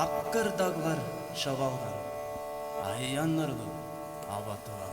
аққырдағылар шабалған, аян нұрлы абатыған.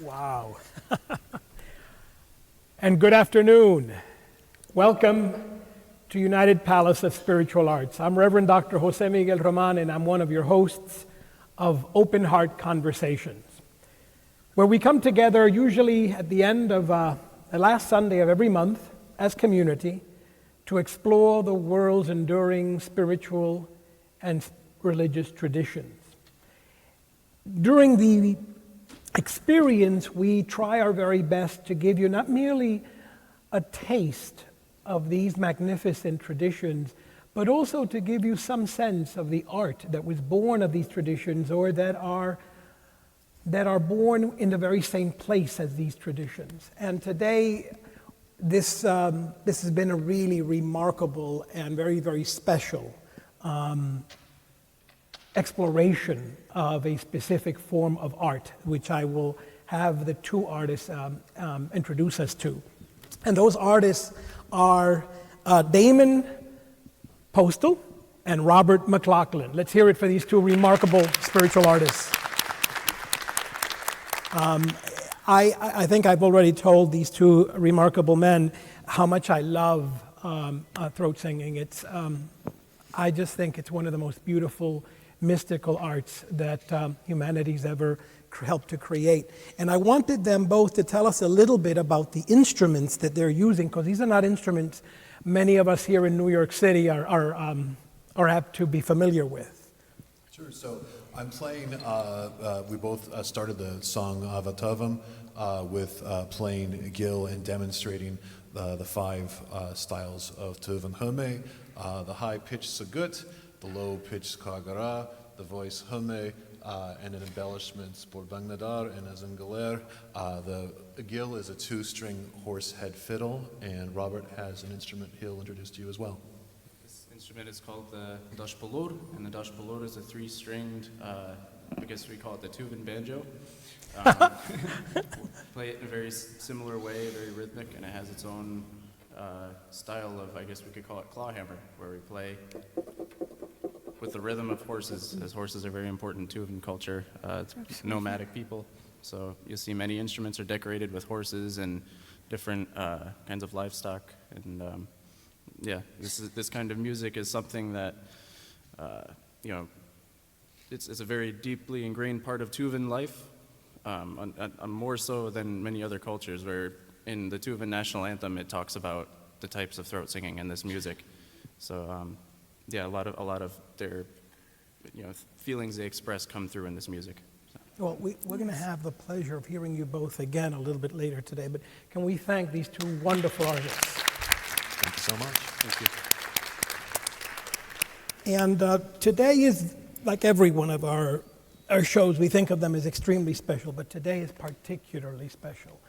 Wow. And good afternoon. Welcome to United Palace of Spiritual Arts. I'm Reverend Dr. Jose Miguel Roman, and I'm one of your hosts of Open Heart Conversations, where we come together usually at the end of the last Sunday of every month as community to explore the world's enduring spiritual and religious traditions. During the experience, we try our very best to give you not merely a taste of these magnificent traditions, but also to give you some sense of the art that was born of these traditions, or that are born in the very same place as these traditions. And today, this has been a really remarkable and very, very special exploration of a specific form of art, which I will have the two artists introduce us to. And those artists are Damon, Postal, and Robert Mclaughlin. Let's hear it for these two remarkable spiritual artists. I think I've already told these two remarkable men how much I love throat singing. I just think it's one of the most beautiful mystical arts that humanity's ever helped to create. And I wanted them both to tell us a little bit about the instruments that they're using, because these are not instruments many of us here in New York City are apt to be familiar with. Sure. So I'm playing, we both started the song Avatavam with playing Gil and demonstrating the five styles of Tuvan Hame, the high-pitched Sagut, the low-pitched Kagara, the voice Hame, and an embellishment for Bangnadar and Azangaler. The Gil is a two-string horse head fiddle, and Robert has an instrument he'll introduce to you as well. This instrument is called the dashpalur, and the dashpalur is a three-stringed, I guess we call it the Tuvan banjo. Play it in a very similar way, very rhythmic, and it has its own style of, I guess we could call it clawhammer, where we play with the rhythm of horses, as horses are very important too in culture. It's nomadic people, so you'll see many instruments are decorated with horses, and different kinds of livestock. And yeah, this kind of music is something that, you know, it's a very deeply ingrained part of Tuvan life, more so than many other cultures, where in the Tuvan national anthem it talks about the types of throat singing in this music. So yeah, a lot of their, you know, feelings they express come through in this music. So. Well, we're going to have the pleasure of hearing you both again a little bit later today, but can we thank these two wonderful artists? Thank you so much. Thank you. And today is, like every one of our shows, we think of them as extremely special, but today is particularly special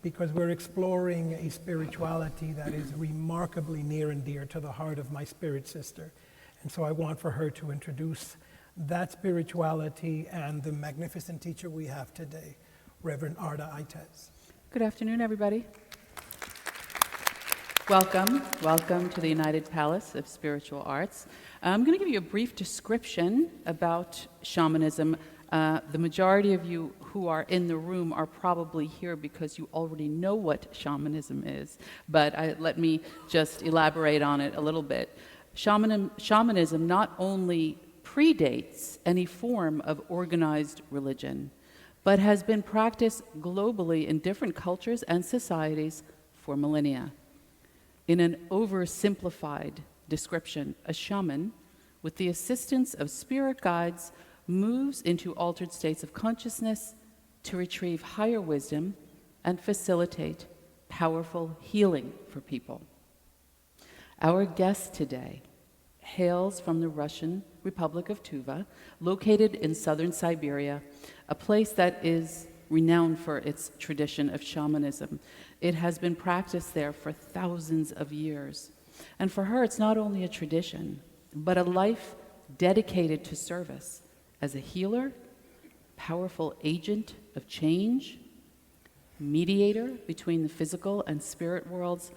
because we're exploring a spirituality that is remarkably near and dear to the heart of my spirit sister. And so I want for her to introduce that spirituality and the magnificent teacher we have today, Reverend Arda Itez. Good afternoon, everybody. Welcome to the United Palace of Spiritual Arts. I'm going to give you a brief description about shamanism. The majority of you who are in the room are probably here because you already know what shamanism is, but let me just elaborate on it a little bit. Shamanism not only predates any form of organized religion, but has been practiced globally in different cultures and societies for millennia. In an oversimplified description, a shaman, with the assistance of spirit guides, moves into altered states of consciousness to retrieve higher wisdom and facilitate powerful healing for people. Our guest today hails from the Russian Republic of Tuva, located in southern Siberia, a place that is renowned for its tradition of shamanism. It has been practiced there for thousands of years. And for her, it's not only a tradition, but a life dedicated to service as a healer, powerful agent of change, mediator between the physical and spirit worlds,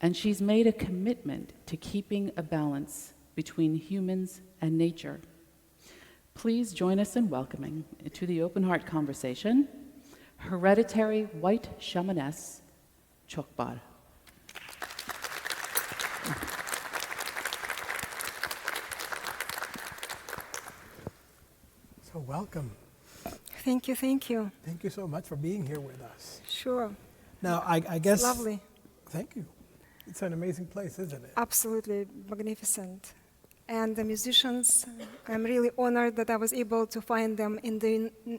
and she's made a commitment to keeping a balance between humans and nature. Please join us in welcoming to the Open Heart Conversation, Hereditary White Shamaness ChokBar. So welcome. Thank you, thank you. Thank you so much for being here with us. Sure. Now, I guess... Lovely. Thank you. It's an amazing place, isn't it? Absolutely magnificent. And the musicians, I'm really honored that I was able to find them in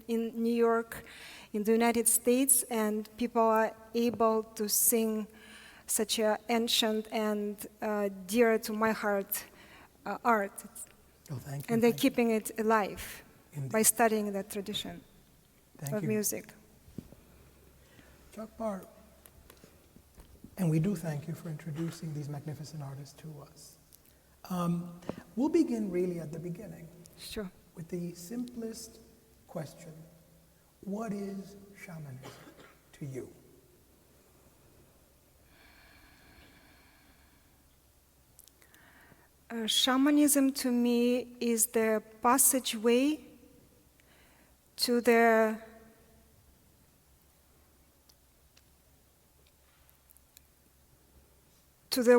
New York, in the United States, and people are able to sing such an ancient and dear to my heart art. Oh, thank you. And they're keeping it alive Indeed. by studying that tradition of you. music. ChokBar, and we do thank you for introducing these magnificent artists to us. We'll begin really at the beginning Sure. with the simplest question. What is shamanism to you? Shamanism to me is the passageway to the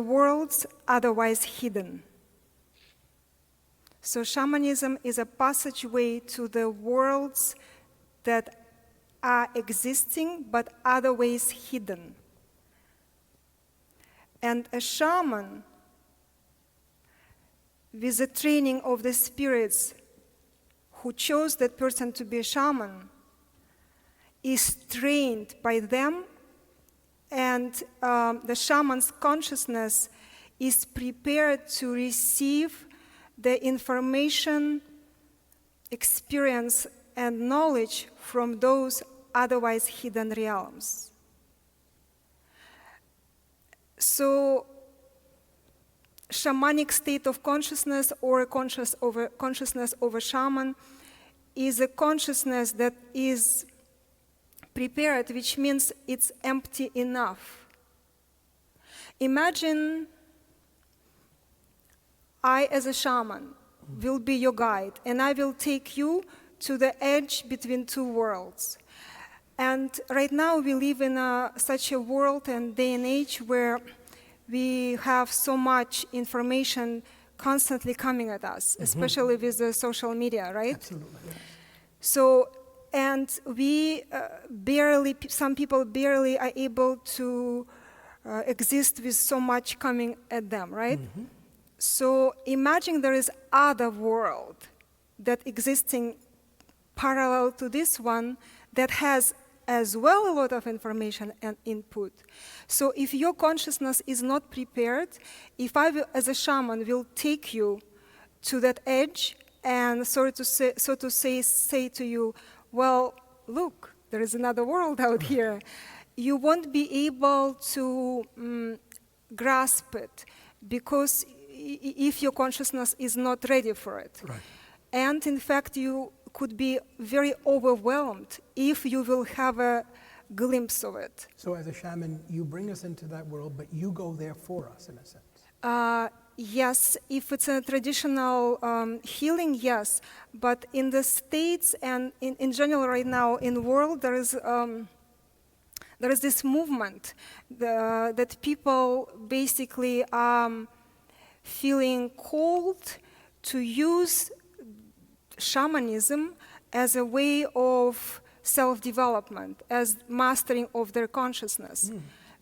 worlds otherwise hidden. So shamanism is a passageway to the worlds that are existing but otherwise hidden. And a shaman, with the training of the spirits who chose that person to be a shaman, is trained by them, and the shaman's consciousness is prepared to receive the information, experience, and knowledge from those otherwise hidden realms. So, shamanic state of consciousness or consciousness over shaman is a consciousness that is prepared, which means it's empty enough. Imagine I, as a shaman, will be your guide, and I will take you to the edge between two worlds. And right now we live in such a world and day and age where we have so much information constantly coming at us, especially with the social media, right? Absolutely. So, and we some people barely are able to exist with so much coming at them, right? So imagine there is other world that existing parallel to this one that has as well a lot of information and input. So if your consciousness is not prepared, if I will, as a shaman, will take you to that edge and so to say to you, well, look, there is another world out here, you won't be able to grasp it because if your consciousness is not ready for it. Right. And in fact, you could be very overwhelmed if you will have a glimpse of it. So as a shaman, you bring us into that world, but you go there for us, in a sense. Yes, if it's a traditional healing, yes. But in the States and in general right now in the world, there is this movement that people basically feeling called to use shamanism as a way of self-development, as mastering of their consciousness.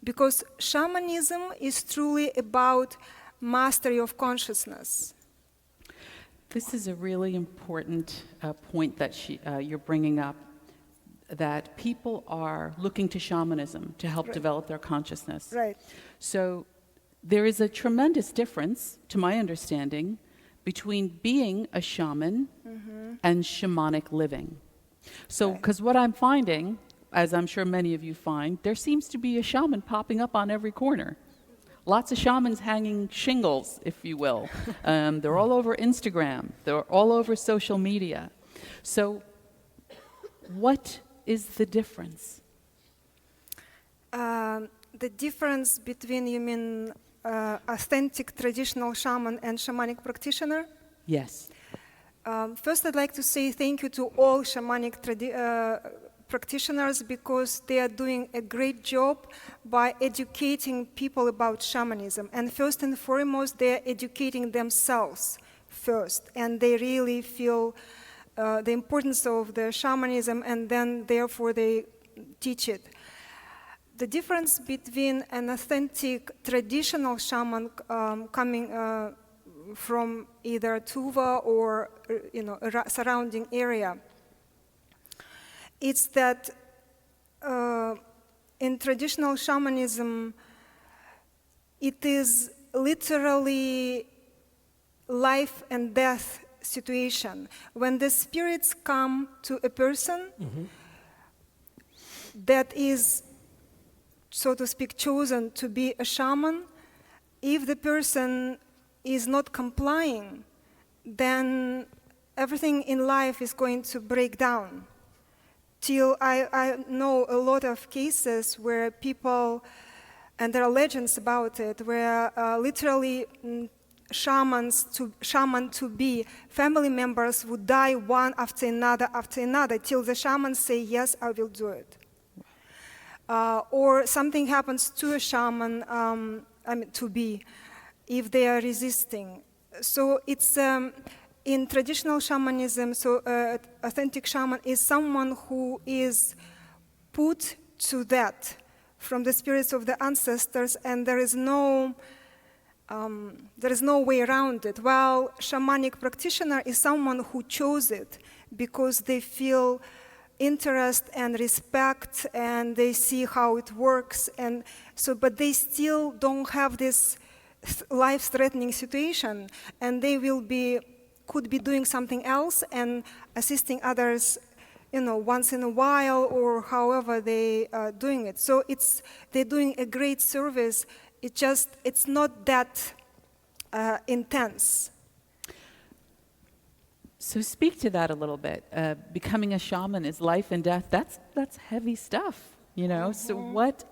Because shamanism is truly about mastery of consciousness. This is a really important point that you're bringing up, that people are looking to shamanism to help develop their consciousness. Right. So there is a tremendous difference, to my understanding, between being a shaman and shamanic living. So, because what I'm finding, as I'm sure many of you find, there seems to be a shaman popping up on every corner. Lots of shamans hanging shingles, if you will. They're all over Instagram. They're all over social media. So what is the difference? The difference between, you mean, authentic traditional shaman and shamanic practitioner? Yes. First, I'd like to say thank you to all shamanic practitioners because they are doing a great job by educating people about shamanism. And first and foremost, they are educating themselves first. And they really feel the importance of the shamanism, and then therefore they teach it. The difference between an authentic traditional shaman coming from either Tuva or a surrounding area, it's that in traditional shamanism, it is literally life and death situation. When the spirits come to a person that is, so to speak, chosen to be a shaman, if the person is not complying, then everything in life is going to break down. Till I know a lot of cases where people, and there are legends about it, where literally shaman to be family members would die one after another, till the shaman say, yes, I will do it. Or something happens to a shaman, to be, if they are resisting. So it's in traditional shamanism, so authentic shaman is someone who is put to that from the spirits of the ancestors, and there is no way around it. While shamanic practitioner is someone who chose it because they feel interest and respect, and they see how it works, and so, but they still don't have this life-threatening situation, and they could be doing something else and assisting others, once in a while or however they are doing it. So they're doing a great service. It's not that intense. So speak to that a little bit. Becoming a shaman is life and death. That's heavy stuff, So what?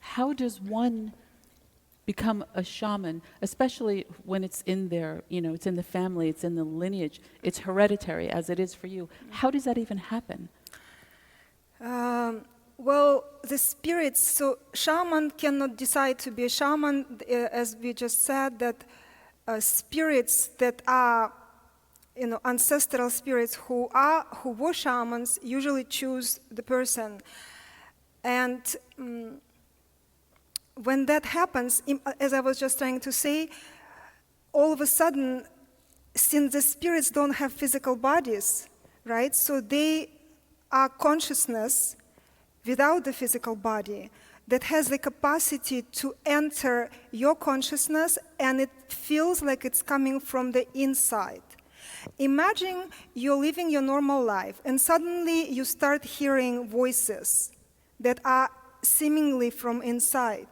How does one become a shaman, especially when it's in their, it's in the family, it's in the lineage, it's hereditary as it is for you? How does that even happen? Well, the spirits, so shaman cannot decide to be a shaman, as we just said, that spirits that are, ancestral spirits who were shamans usually choose the person. And when that happens, as I was just trying to say, all of a sudden, since the spirits don't have physical bodies, right? So they are consciousness without the physical body that has the capacity to enter your consciousness, and it feels like it's coming from the inside. Imagine you're living your normal life, and suddenly you start hearing voices that are seemingly from inside,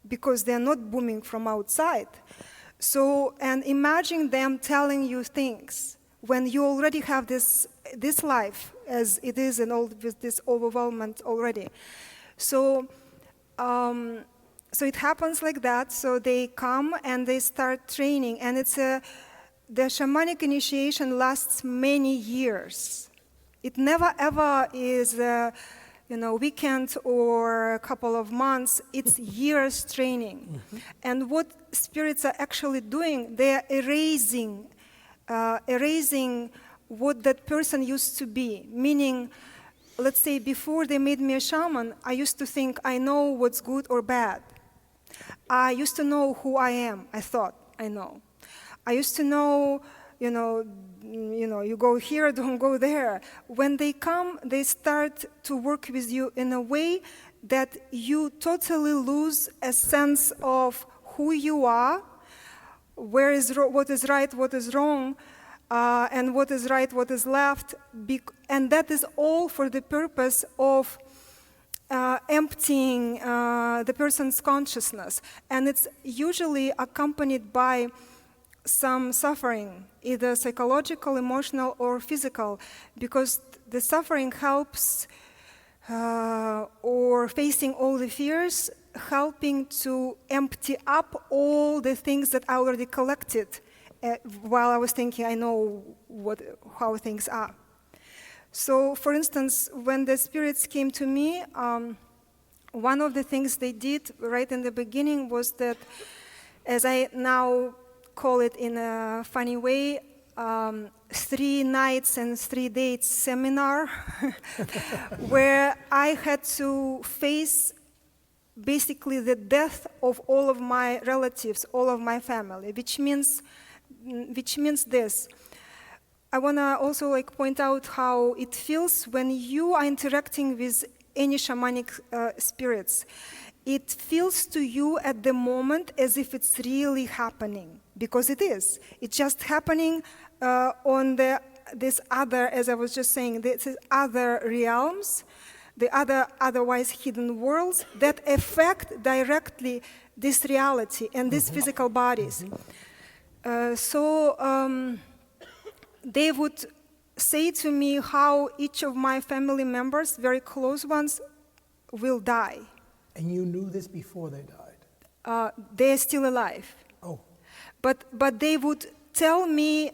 because they're not booming from outside. So, and imagine them telling you things when you already have this life as it is, and all with this overwhelmment already. So it happens like that. So they come and they start training, and the shamanic initiation lasts many years. It never ever is weekend or a couple of months. It's years training. Mm-hmm. And what spirits are actually doing, they are erasing what that person used to be. Meaning, let's say before they made me a shaman, I used to think I know what's good or bad. I used to know who I am. I thought I know. I used to know, you go here, don't go there. When they come, they start to work with you in a way that you totally lose a sense of who you are, what is right, what is wrong, and what is right, what is left. And that is all for the purpose of emptying the person's consciousness. And it's usually accompanied by some suffering, either psychological, emotional, or physical, because the suffering helps, or facing all the fears, helping to empty up all the things that I already collected while I was thinking I know how things are. So, for instance, when the spirits came to me, one of the things they did right in the beginning was that, as I now call it in a funny way, 3 nights and 3 days seminar, where I had to face basically the death of all of my relatives, all of my family, which means this. I want to also point out how it feels when you are interacting with any shamanic spirits. It feels to you at the moment as if it's really happening, because it is. It's just happening on this other, as I was just saying, this other realms, the otherwise hidden worlds that affect directly this reality and these physical bodies. They would say to me how each of my family members, very close ones, will die. And you knew this before they died? They're still alive. Oh. But they would tell me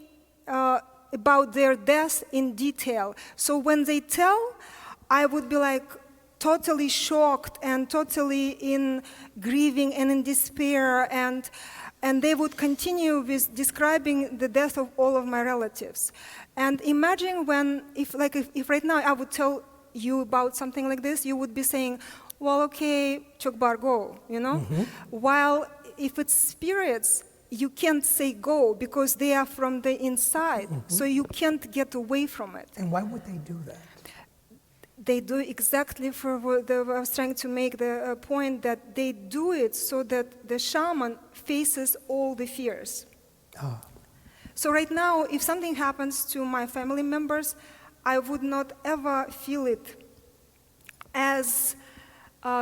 about their death in detail. So when they tell, I would be like totally shocked and totally in grieving and in despair, and they would continue with describing the death of all of my relatives. And imagine if right now I would tell you about something like this, you would be saying, well, okay, ChokBar, go, Mm-hmm. While if it's spirits, you can't say go because they are from the inside, so you can't get away from it. And why would they do that? They do exactly for what I was trying to make the point, that they do it so that the shaman faces all the fears. Ah. So right now, if something happens to my family members, I would not ever feel it as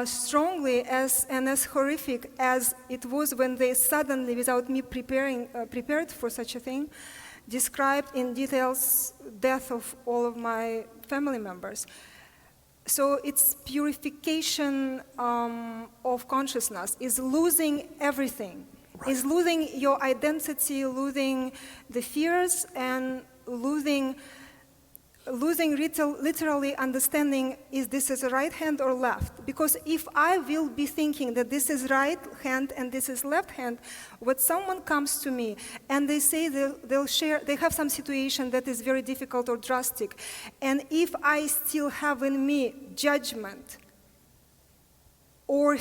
strongly and as horrific as it was when they suddenly, without me prepared for such a thing, described in details death of all of my family members. So it's purification of consciousness, is losing everything, right. Is losing your identity, losing the fears, and losing losing literally understanding is this is right hand or left. Because if I will be thinking that this is right hand and this is left hand, when someone comes to me and they say they have some situation that is very difficult or drastic, and if I still have in me judgment or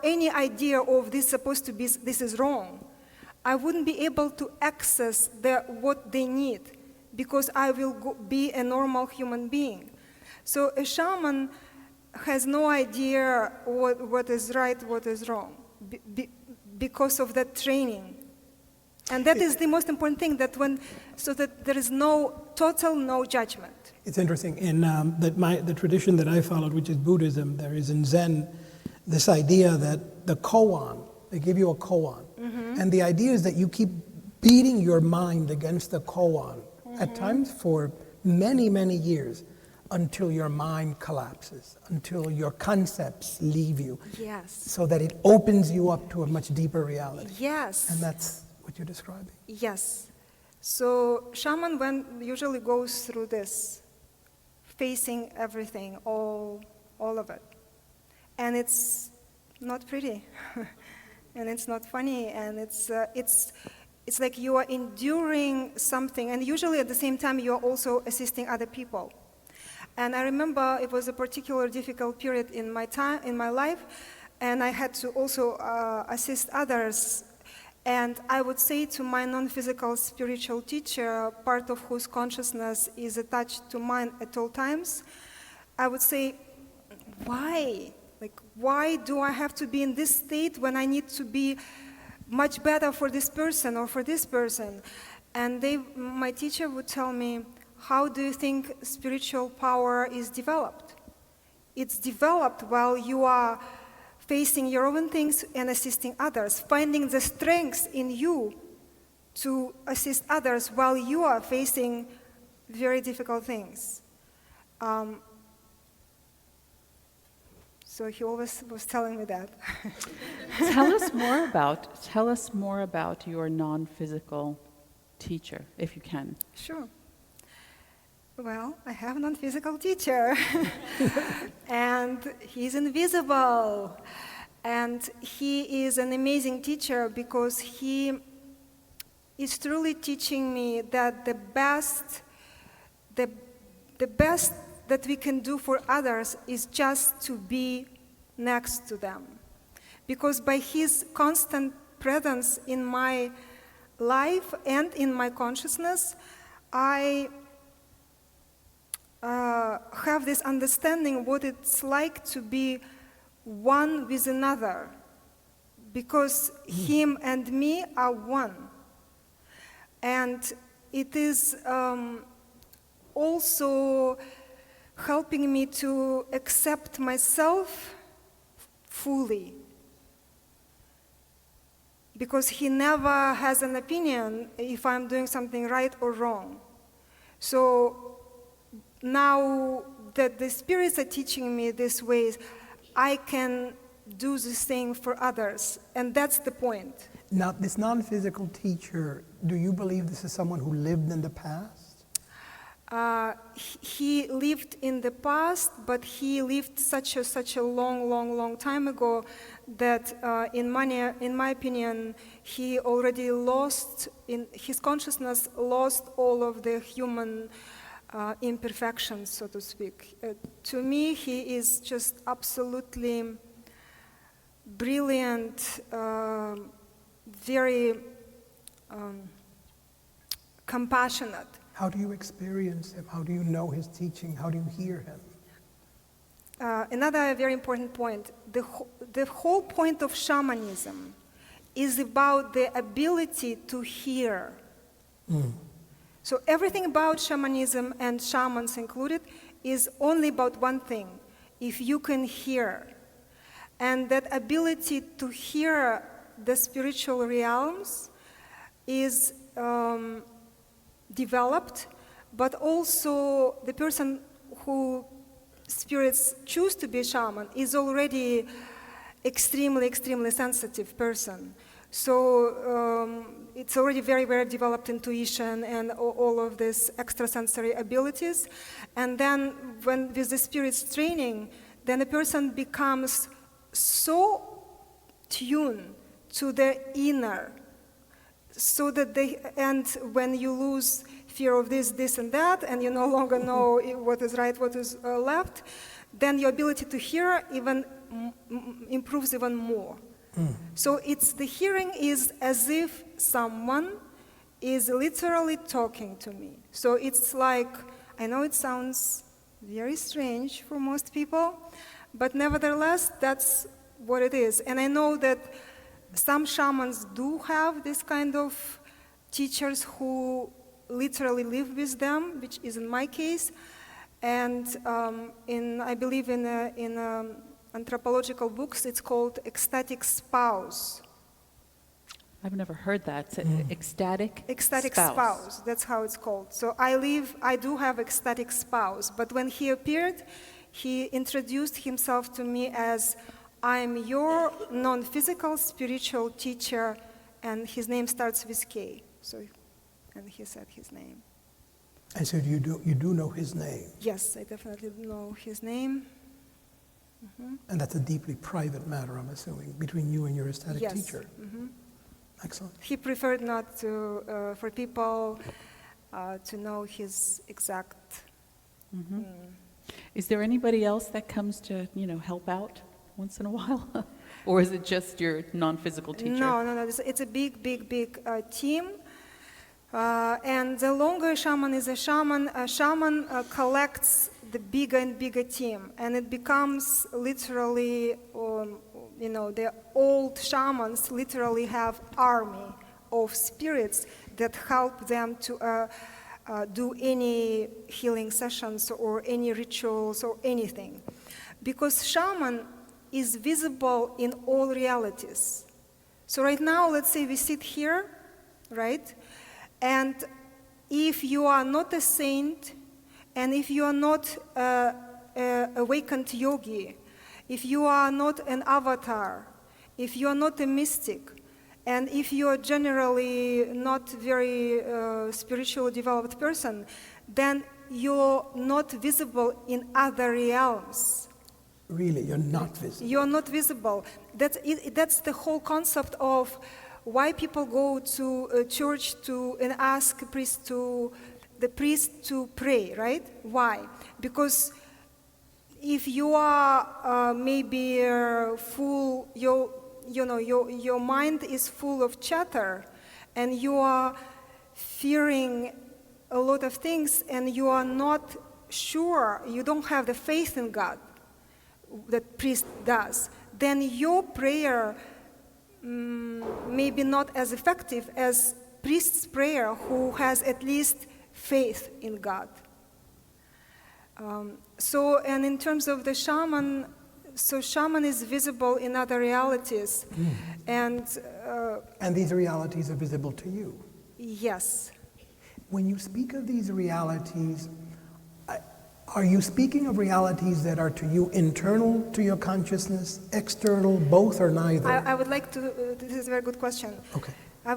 any idea of this supposed to be, this is wrong, I wouldn't be able to access what they need, because I will be a normal human being. So a shaman has no idea what is right, what is wrong, because of that training. And that is the most important thing, so that there is no judgment. It's interesting. In the tradition that I followed, which is Buddhism, there is in Zen this idea that the koan, they give you a koan. Mm-hmm. And the idea is that you keep beating your mind against the koan, mm-hmm. at times for many, many years, until your mind collapses, until your concepts leave you. Yes. So that it opens you up to a much deeper reality. Yes. And that's what you're describing. Yes. So shaman usually goes through this, facing everything, all of it. And it's not pretty. And it's not funny, and it's like you are enduring something, and usually at the same time you are also assisting other people. And I remember it was a particularly difficult period in my life, and I had to also assist others. And I would say to my non-physical spiritual teacher, part of whose consciousness is attached to mine at all times, I would say, why? Like, why do I have to be in this state when I need to be much better for this person or for this person? And my teacher would tell me, how do you think spiritual power is developed? It's developed while you are facing your own things and assisting others, finding the strengths in you to assist others while you are facing very difficult things. So he always was telling me that. Tell us more about your non-physical teacher, if you can. Sure. Well, I have a non-physical teacher, and he's invisible. And he is an amazing teacher because he is truly teaching me that the best that we can do for others is just to be next to them. Because by his constant presence in my life and in my consciousness, I have this understanding what it's like to be one with another, because him and me are one. And it is also helping me to accept myself fully, because he never has an opinion if I'm doing something right or wrong. So now that the spirits are teaching me these ways, I can do the same for others, and that's the point. Now, this non-physical teacher, do you believe this is someone who lived in the past? He lived in the past, but he lived such a long time ago that, in my opinion, he already lost, in his consciousness, lost all of the human imperfections, so to speak. To me, he is just absolutely brilliant, very compassionate. How do you experience him? How do you know his teaching? How do you hear him? Another very important point, the whole point of shamanism is about the ability to hear. So everything about shamanism, and shamans included, is only about one thing: if you can hear. And that ability to hear the spiritual realms is developed, but also the person who spirits choose to be a shaman is already extremely sensitive person. So it's already very, very developed intuition and all of these extrasensory abilities. And then when with the spirit's training, then a person becomes so tuned to the inner, so that and when you lose fear of this and that, and you no longer know what is right, what is left, then your ability to hear even improves even more. So the hearing is as if someone is literally talking to me. So it's like, I know it sounds very strange for most people, but nevertheless, that's what it is. And I know that some shamans do have this kind of teachers who literally live with them, which is in my case. And I believe in anthropological books, it's called ecstatic spouse. I've never heard that. Ecstatic spouse. That's how it's called. So I do have ecstatic spouse, but when he appeared, he introduced himself to me as, I'm your non-physical spiritual teacher, and his name starts with K. And he said his name. And so you do know his name? Yes, I definitely know his name. Mm-hmm. And that's a deeply private matter, I'm assuming, between you and your ecstatic teacher. Mm-hmm. Excellent. He preferred not to, for people to know his exact. Mm-hmm. Is there anybody else that comes to, help out once in a while? Or is it just your non-physical teacher? No. It's a big team. And the longer a shaman is a shaman collects the bigger and bigger team, and it becomes literally, the old shamans literally have army of spirits that help them to do any healing sessions or any rituals or anything. Because shaman is visible in all realities. So right now, let's say we sit here, right? And if you are not a saint, and if you are not an awakened yogi, if you are not an avatar, if you are not a mystic, and if you are generally not very spiritually developed person, then you're not visible in other realms. Really, you're not visible? You're not visible. That's the whole concept of why people go to a church and ask the priest to pray, right? Why? Because if you are maybe full, your mind is full of chatter, and you are fearing a lot of things, and you are not sure, you don't have the faith in God that priest does, then your prayer may be not as effective as priest's prayer who has at least faith in God. And in terms of the shaman, so shaman is visible in other realities. And these realities are visible to you? Yes. When you speak of these realities, are you speaking of realities that are to you internal to your consciousness, external, both or neither? I would like to, this is a very good question. Okay. A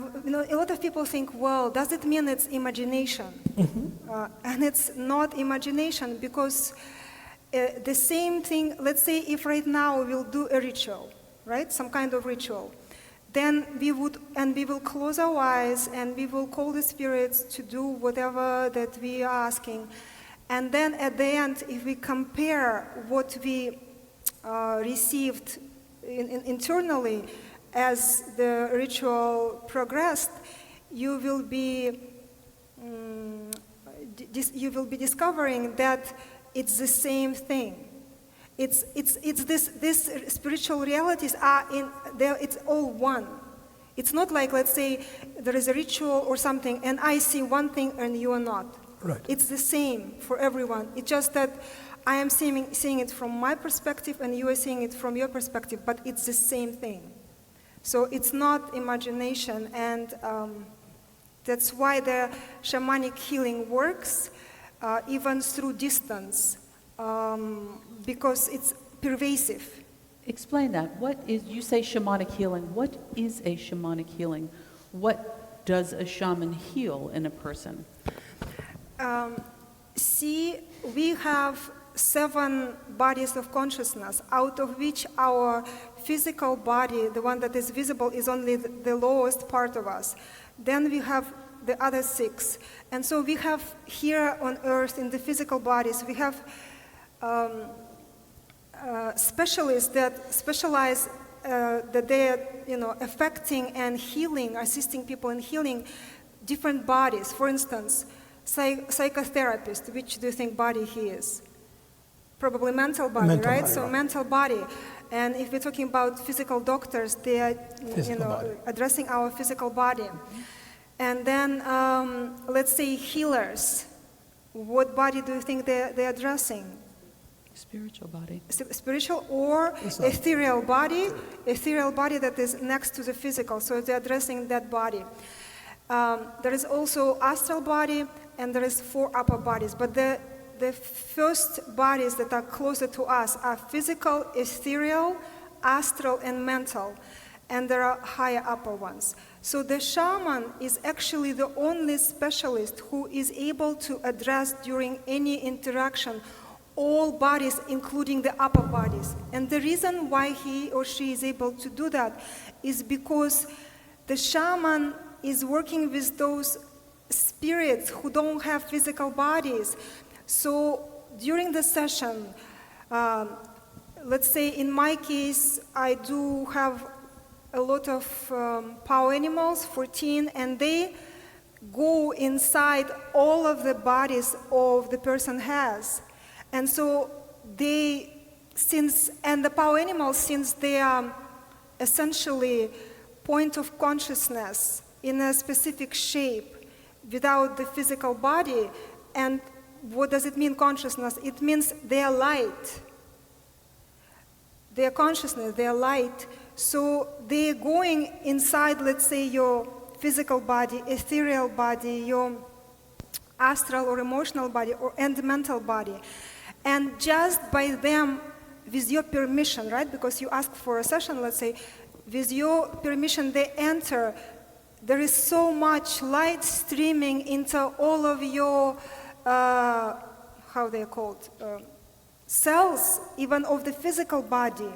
lot of people think, well, does it mean it's imagination? Mm-hmm. And it's not imagination, because the same thing, let's say if right now we'll do a ritual, right? Some kind of ritual. Then we will close our eyes and we will call the spirits to do whatever that we are asking. And then at the end, if we compare what we received internally as the ritual progressed, you will be discovering that it's the same thing. It's this spiritual realities are in there. It's all one. It's not like, let's say there is a ritual or something, and I see one thing and you are not. Right. It's the same for everyone. It's just that I am seeing it from my perspective and you are seeing it from your perspective, but it's the same thing. So it's not imagination, and that's why the shamanic healing works even through distance, because it's pervasive. Explain that. What is, you say shamanic healing. What is a shamanic healing? What does a shaman heal in a person? See, we have 7 bodies of consciousness, out of which our physical body, the one that is visible, is only the lowest part of us. Then we have the other 6. And so we have here on earth, in the physical bodies, we have specialists that specialize that they are, affecting and healing, assisting people in healing different bodies. For instance, psychotherapist, which do you think body he is? Probably mental body, right? Body, so right. mental body. And if we're talking about physical doctors, they are, Body. addressing our physical body. And then, let's say healers. What body do you think they're addressing? Spiritual body. Spiritual or ethereal body that is next to the physical. So they're addressing that body. There is also astral body, and there is 4 upper bodies. But the first bodies that are closer to us are physical, ethereal, astral, and mental. And there are higher upper ones. So the shaman is actually the only specialist who is able to address during any interaction all bodies, including the upper bodies. And the reason why he or she is able to do that is because the shaman is working with those spirits who don't have physical bodies. So during the session, let's say in my case, I do have a lot of power animals, 14, and they go inside all of the bodies of the person has. And so the power animals, since they are essentially point of consciousness in a specific shape without the physical body, and what does it mean, consciousness? It means they are light. They are consciousness, they are light. So they're going inside, let's say, your physical body, ethereal body, your astral or emotional body, and mental body. And just by them, with your permission, right? Because you ask for a session, let's say, with your permission, they enter. There is so much light streaming into all of your, how they're called, cells, even of the physical body.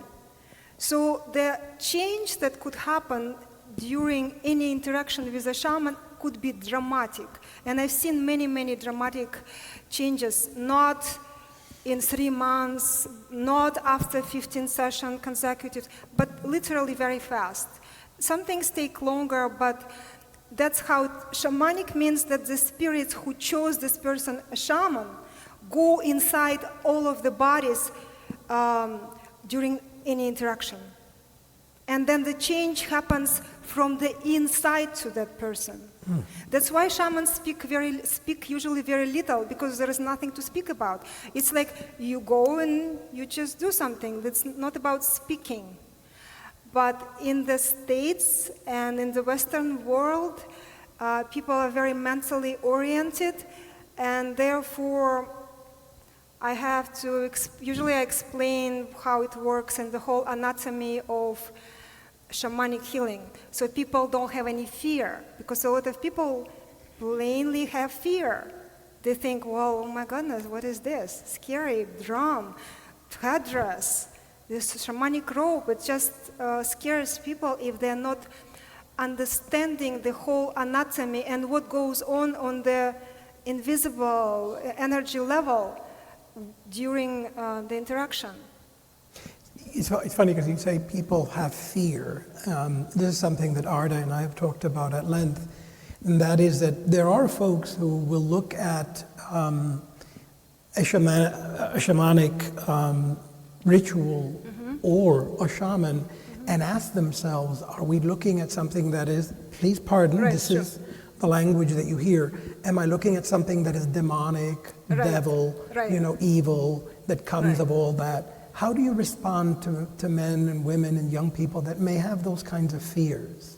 So the change that could happen during any interaction with a shaman could be dramatic. And I've seen many, many dramatic changes, not in 3 months, not after 15 sessions consecutive, but literally very fast. Some things take longer, but that's how shamanic means that the spirits who chose this person a shaman go inside all of the bodies during any interaction. And then the change happens from the inside to that person. That's why shamans speak usually very little, because there is nothing to speak about. It's like you go and you just do something. That's not about speaking. But in the States and in the Western world, people are very mentally oriented, and therefore I have to, usually I explain how it works and the whole anatomy of shamanic healing. So people don't have any fear, because a lot of people plainly have fear. They think, well, oh my goodness, what is this? Scary drum, headdress, this shamanic robe. It just scares people if they're not understanding the whole anatomy and what goes on the invisible energy level during the interaction. It's funny because you say people have fear. This is something that Arda and I have talked about at length, and that is that there are folks who will look at a shamanic ritual or a shaman and ask themselves, are we looking at something that is, please pardon, Right, this sure. is the language that you hear, am I looking at something that is demonic, Right. devil, Right. evil, that comes Right. of all that? How do you respond to men and women and young people that may have those kinds of fears?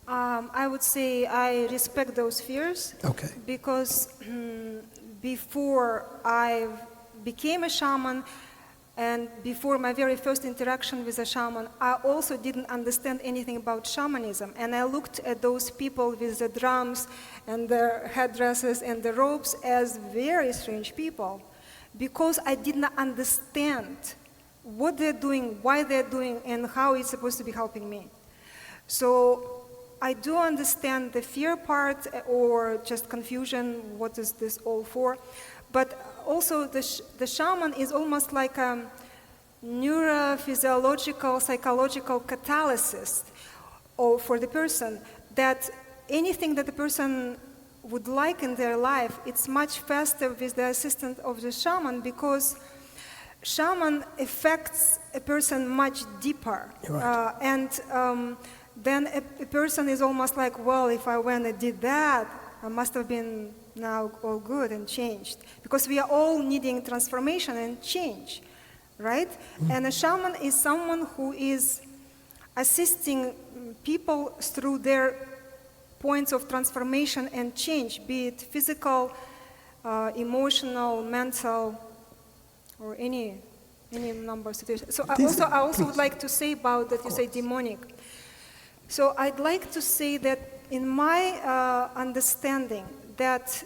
I would say I respect those fears. Okay. Because before I became a shaman, And before my very first interaction with a shaman, I also didn't understand anything about shamanism. And I looked at those people with the drums and the headdresses and the robes as very strange people, because I did not understand what they're doing, why they're doing, and how it's supposed to be helping me. So I do understand the fear part or just confusion, what is this all for? But also the shaman is almost like a neurophysiological, psychological catalyst for the person, that anything that the person would like in their life, it's much faster with the assistance of the shaman, because shaman affects a person much deeper. Right. Then a person is almost like, well, if I went and did that, I must have been now all good and changed. Because we are all needing transformation and change, right? And a shaman is someone who is assisting people through their points of transformation and change, be it physical, emotional, mental, or any number of situations. So I also would like to say about that, you say demonic. So I'd like to say that in my understanding, that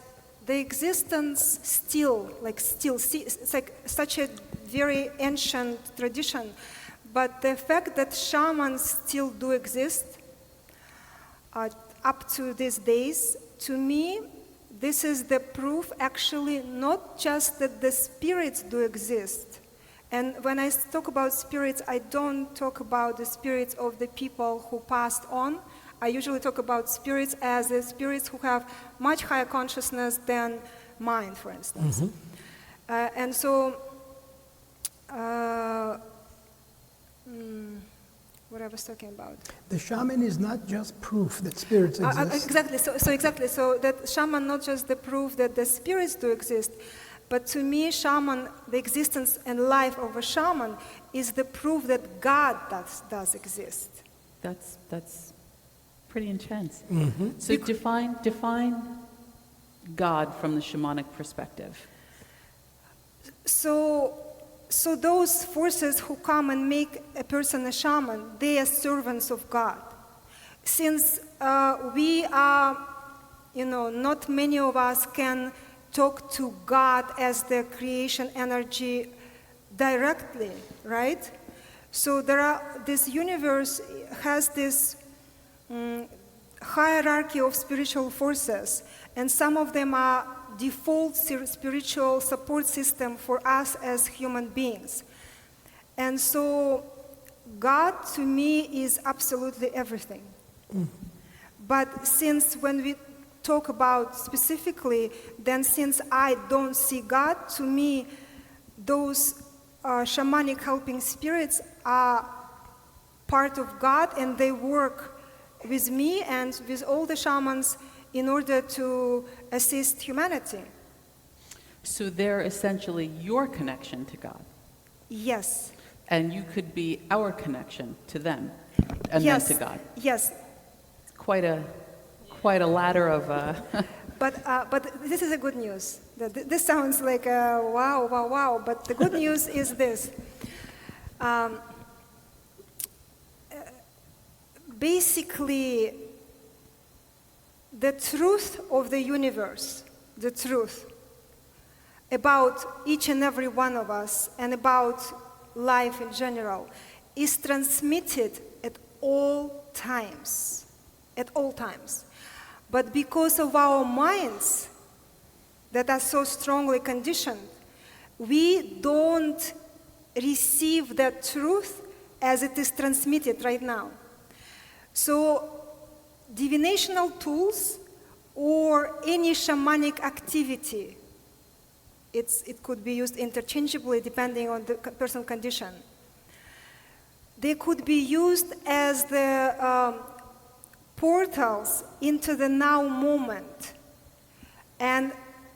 the existence it's like such a very ancient tradition, but the fact that shamans still do exist up to these days, to me, this is the proof actually not just that the spirits do exist. And when I talk about spirits, I don't talk about the spirits of the people who passed on. I usually talk about spirits as the spirits who have much higher consciousness than mine, for instance. And so, what I was talking about. The shaman is not just proof that spirits exist. Exactly. So that shaman not just the proof that the spirits do exist, but to me, shaman, the existence and life of a shaman is the proof that God does exist. That's pretty intense. So define God from the shamanic perspective. So those forces who come and make a person a shaman, they are servants of God. Since we are, not many of us can talk to God as the creation energy directly, right? So this universe has this hierarchy of spiritual forces, and some of them are default spiritual support system for us as human beings. And so God to me is absolutely everything. But since when we talk about specifically, then since I don't see God, to me those shamanic helping spirits are part of God, and they work with me and with all the shamans in order to assist humanity. So they're essentially your connection to God. Yes. And you could be our connection to them, and yes. then to God. Yes. It's quite a ladder of. But this is a good news. This sounds like wow. But the good news is this. Basically, the truth of the universe, the truth about each and every one of us and about life in general, is transmitted at all times. At all times. But because of our minds that are so strongly conditioned, we don't receive that truth as it is transmitted right now. So divinational tools or any shamanic activity, it could be used interchangeably depending on the person's condition. They could be used as the portals into the now moment. And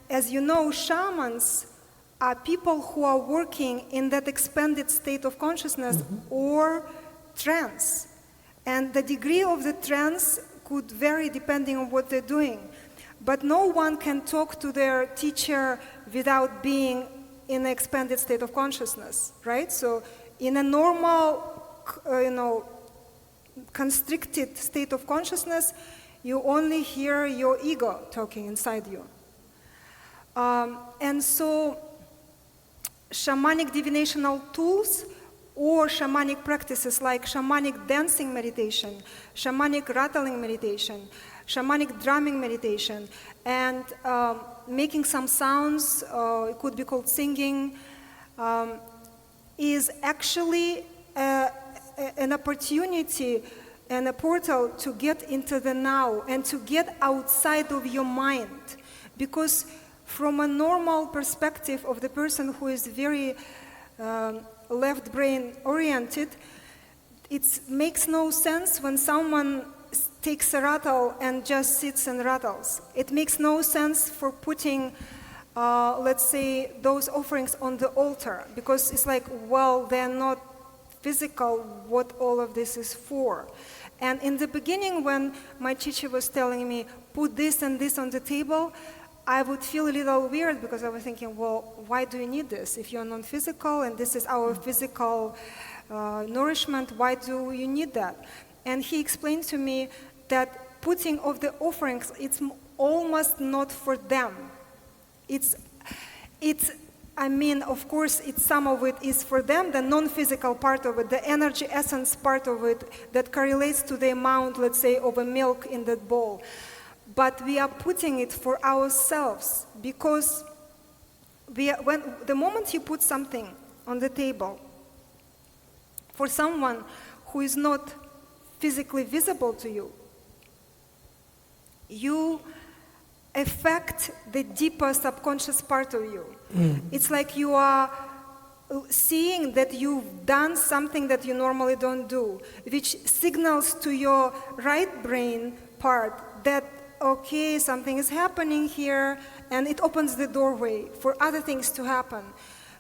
as you know, shamans are people who are working in that expanded state of consciousness or trance. And the degree of the trance could vary depending on what they're doing. But no one can talk to their teacher without being in an expanded state of consciousness, right? So in a normal, constricted state of consciousness, you only hear your ego talking inside you. And so shamanic divinational tools or shamanic practices like shamanic dancing meditation, shamanic rattling meditation, shamanic drumming meditation, and making some sounds, it could be called singing, is actually an opportunity and a portal to get into the now and to get outside of your mind. Because from a normal perspective of the person who is very left brain oriented, it makes no sense when someone takes a rattle and just sits and rattles. It makes no sense for putting, let's say, those offerings on the altar, because it's like, well, they're not physical, what all of this is for. And in the beginning, when my teacher was telling me, put this and this on the table, I would feel a little weird, because I was thinking, well, why do you need this? If you're non-physical and this is our physical nourishment, why do you need that? And he explained to me that putting of the offerings, it's almost not for them. I mean, of course, some of it is for them, the non-physical part of it, the energy essence part of it that correlates to the amount, let's say, of a milk in that bowl. But we are putting it for ourselves, because the moment you put something on the table for someone who is not physically visible to you, you affect the deeper subconscious part of you. It's like you are seeing that you've done something that you normally don't do, which signals to your right brain part that, okay, something is happening here, and it opens the doorway for other things to happen.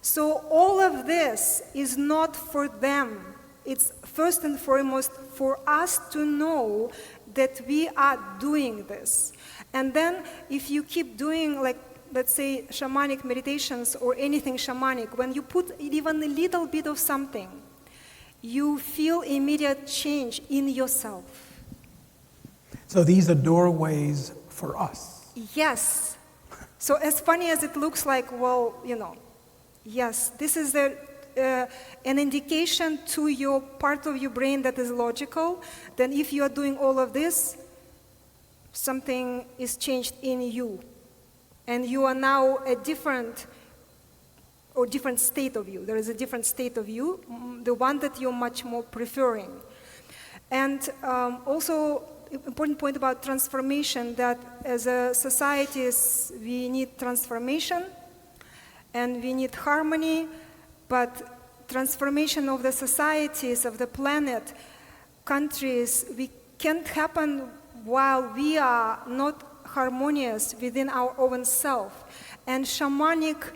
So all of this is not for them. It's first and foremost for us to know that we are doing this. And then if you keep doing, like, let's say, shamanic meditations or anything shamanic, when you put even a little bit of something, you feel immediate change in yourself. So these are doorways for us. Yes. So as funny as it looks like, well, yes, this is an indication to your part of your brain that is logical. Then if you are doing all of this, something is changed in you. And you are now a different state of you. There is a different state of you, the one that you're much more preferring. And also, important point about transformation, that as a society, we need transformation and we need harmony, but transformation of the societies, of the planet, countries, we can't happen while we are not harmonious within our own self. And shamanic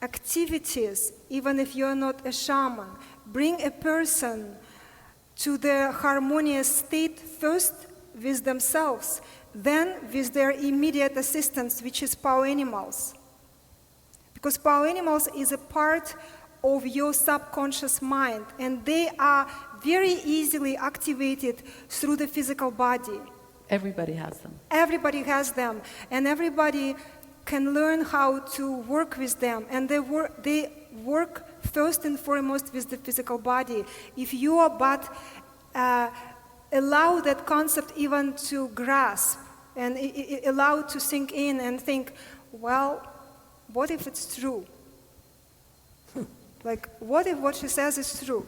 activities, even if you're not a shaman, bring a person to the harmonious state first with themselves, then with their immediate assistants, which is power animals. Because power animals is a part of your subconscious mind, and they are very easily activated through the physical body. Everybody has them. Everybody has them, and everybody can learn how to work with them, and they work first and foremost with the physical body. If you are but allow that concept even to grasp and allow to sink in and think, well, what if it's true? Like, what if what she says is true?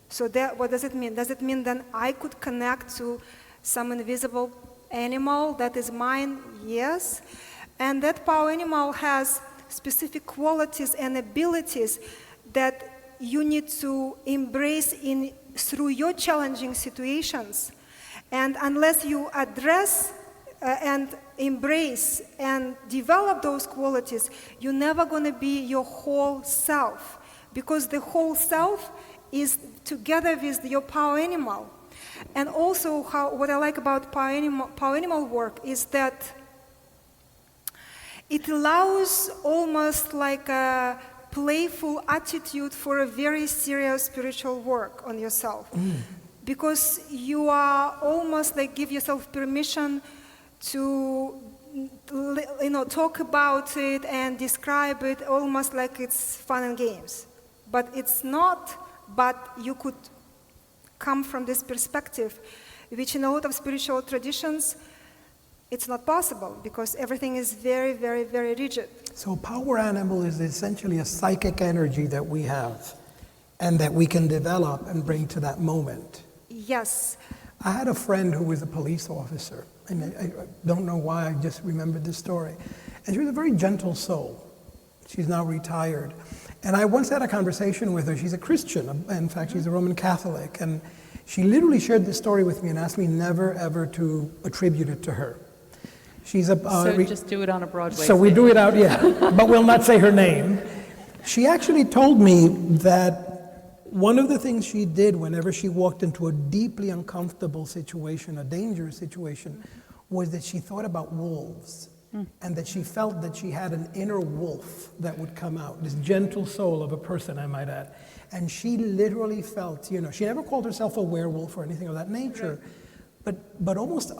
So what does it mean? Does it mean then I could connect to some invisible animal that is mine? Yes. And that power animal has specific qualities and abilities that you need to embrace through your challenging situations. And unless you address and embrace and develop those qualities, you're never going to be your whole self, because the whole self is together with your power animal. And also, what I like about power animal work is that it allows almost like a playful attitude for a very serious spiritual work on yourself. Because you are almost like give yourself permission to talk about it and describe it almost like it's fun and games. But it's not, but you could come from this perspective, which in a lot of spiritual traditions, it's not possible because everything is very, very, very rigid. So power animal is essentially a psychic energy that we have and that we can develop and bring to that moment. Yes. I had a friend who was a police officer, and I don't know why, I just remembered this story. And she was a very gentle soul. She's now retired. And I once had a conversation with her. She's a Christian. In fact, she's a Roman Catholic. And she literally shared this story with me and asked me never, ever to attribute it to her. She's a... So just do it on a Broadway So we do it out, yeah. But we'll not say her name. She actually told me that one of the things she did whenever she walked into a deeply uncomfortable situation, a dangerous situation, was that she thought about wolves. And that she felt that she had an inner wolf that would come out, this gentle soul of a person, I might add. And she literally felt, she never called herself a werewolf or anything of that nature, but almost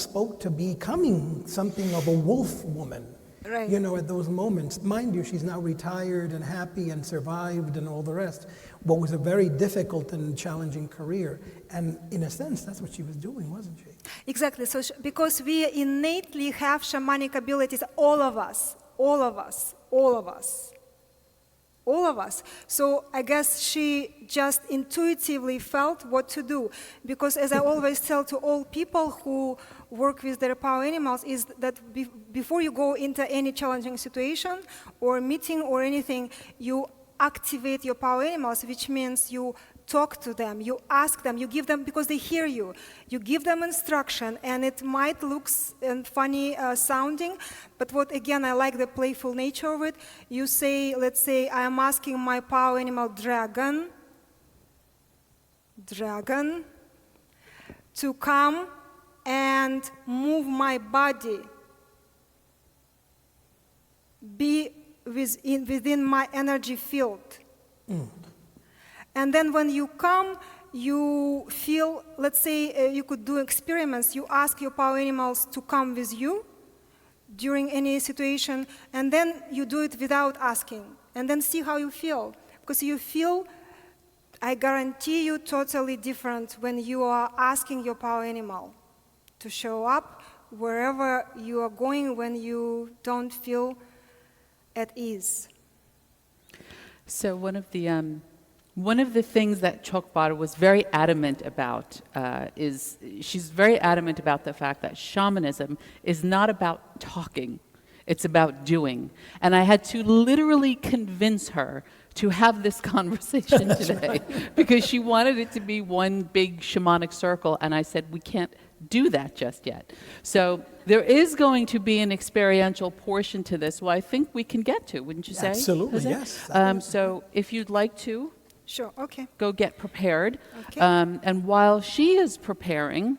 spoke to becoming something of a wolf woman. Right. At those moments. Mind you, she's now retired and happy and survived and all the rest. What was a very difficult and challenging career. And in a sense, that's what she was doing, wasn't she? Exactly. So because we innately have shamanic abilities, all of us. So I guess she just intuitively felt what to do. Because as I always tell to all people who work with their power animals is that before you go into any challenging situation or meeting or anything, you activate your power animals, which means you talk to them, you ask them, you give them, because they hear you, you give them instruction, and it might look funny sounding, but what again, I like the playful nature of it. You say, let's say, I am asking my power animal dragon, to come and move my body, be within my energy field. And then when you come, you feel, let's say you could do experiments, you ask your power animals to come with you during any situation, and then you do it without asking, and then see how you feel. Because you feel, I guarantee you, totally different when you are asking your power animal to show up wherever you are going when you don't feel at ease. So one of the things that ChokBar was very adamant about is she's very adamant about the fact that shamanism is not about talking, it's about doing. And I had to literally convince her to have this conversation today because she wanted it to be one big shamanic circle, and I said, we can't do that just yet. So there is going to be an experiential portion to this, well, I think we can get to, wouldn't you say? Absolutely, Jose? yes. So if you'd like to, Sure, okay. go get prepared. Okay. And while she is preparing,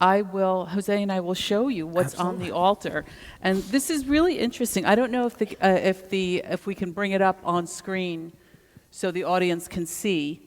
Jose and I will show you what's on the altar. And this is really interesting. I don't know if we can bring it up on screen so the audience can see.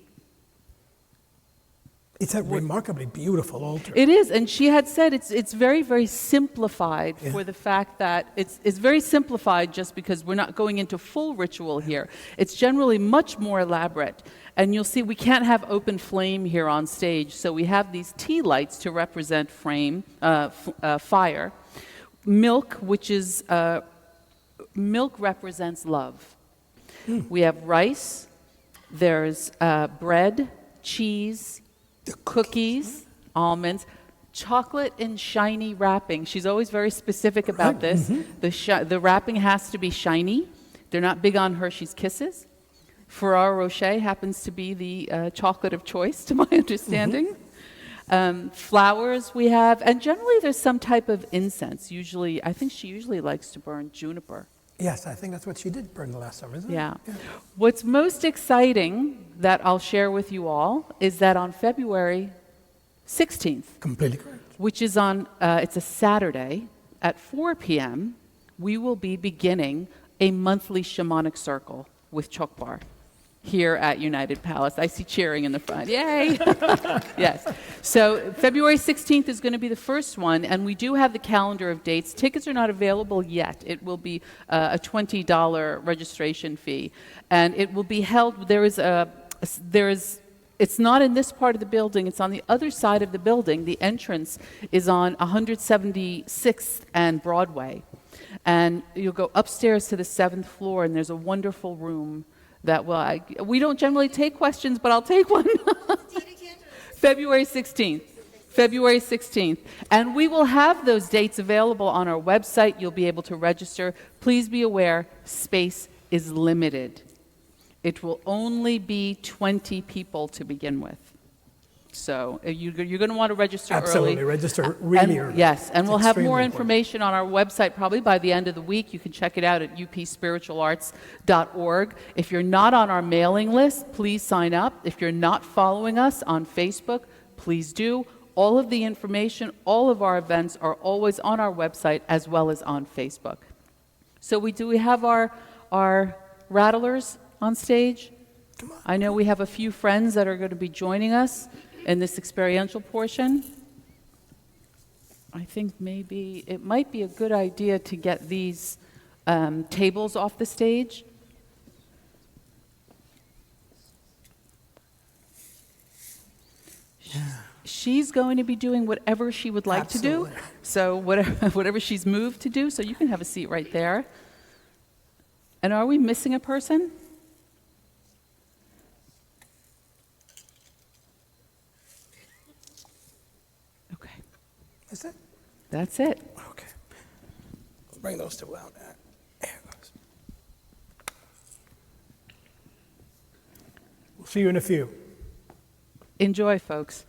It's a remarkably beautiful altar. It is, and she had said it's very, very simplified for the fact that it's very simplified just because we're not going into full ritual here. It's generally much more elaborate. And you'll see we can't have open flame here on stage, so we have these tea lights to represent fire. Milk, which is, milk represents love. We have rice, there's bread, cheese, cookies, almonds, chocolate in shiny wrapping. She's always very specific about this. The wrapping has to be shiny. They're not big on Hershey's Kisses. Ferrero Rocher happens to be the chocolate of choice, to my understanding. Flowers we have, and generally there's some type of incense. I think she usually likes to burn juniper. Yes, I think that's what she did burn the last summer, isn't it? Yeah. What's most exciting that I'll share with you all is that on February 16th, Completely correct. which is it's a Saturday, at 4 p.m., we will be beginning a monthly Shamanic Circle with ChokBar here at United Palace. I see cheering in the front. Yay! Yes. So February 16th is going to be the first one, and we do have the calendar of dates. Tickets are not available yet. It will be a $20 registration fee, and it will be held. It's not in this part of the building. It's on the other side of the building. The entrance is on 176th and Broadway, and you'll go upstairs to the 7th floor, and there's a wonderful room that we don't generally take questions, but I'll take one. February 16th. February 16th. And we will have those dates available on our website. You'll be able to register. Please be aware, space is limited. It will only be 20 people to begin with. So you're going to want to register Absolutely, early. register really early. Yes, and It's we'll have extremely more important. information on our website probably by the end of the week. You can check it out at upspiritualarts.org. If you're not on our mailing list, please sign up. If you're not following us on Facebook, please do. All of the information, all of our events are always on our website as well as on Facebook. So we have our rattlers on stage. I know we have a few friends that are going to be joining us in this experiential portion. I think maybe it might be a good idea to get these tables off the stage. She's going to be doing whatever she would like to do. So whatever she's moved to do, so you can have a seat right there. And are we missing a person? Is it? That's it. Okay. Let's bring those two out. There it goes. We'll see you in a few. Enjoy, folks.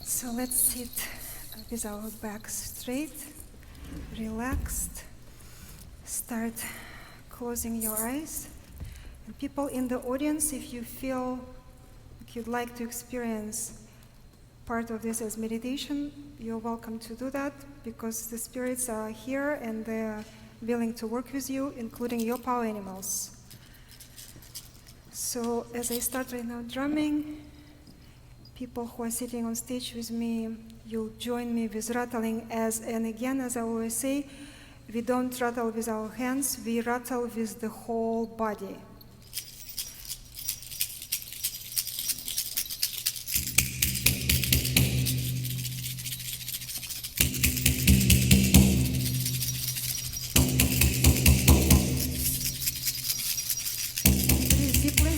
So let's sit with our backs straight, relaxed. Start closing your eyes. And people in the audience, if you feel like you'd like to experience part of this as meditation, you're welcome to do that, because the spirits are here and they're willing to work with you, including your power animals. So as I start right now drumming, people who are sitting on stage with me, you'll join me with rattling and again, as I always say, we don't rattle with our hands, we rattle with the whole body. Breathe deeply.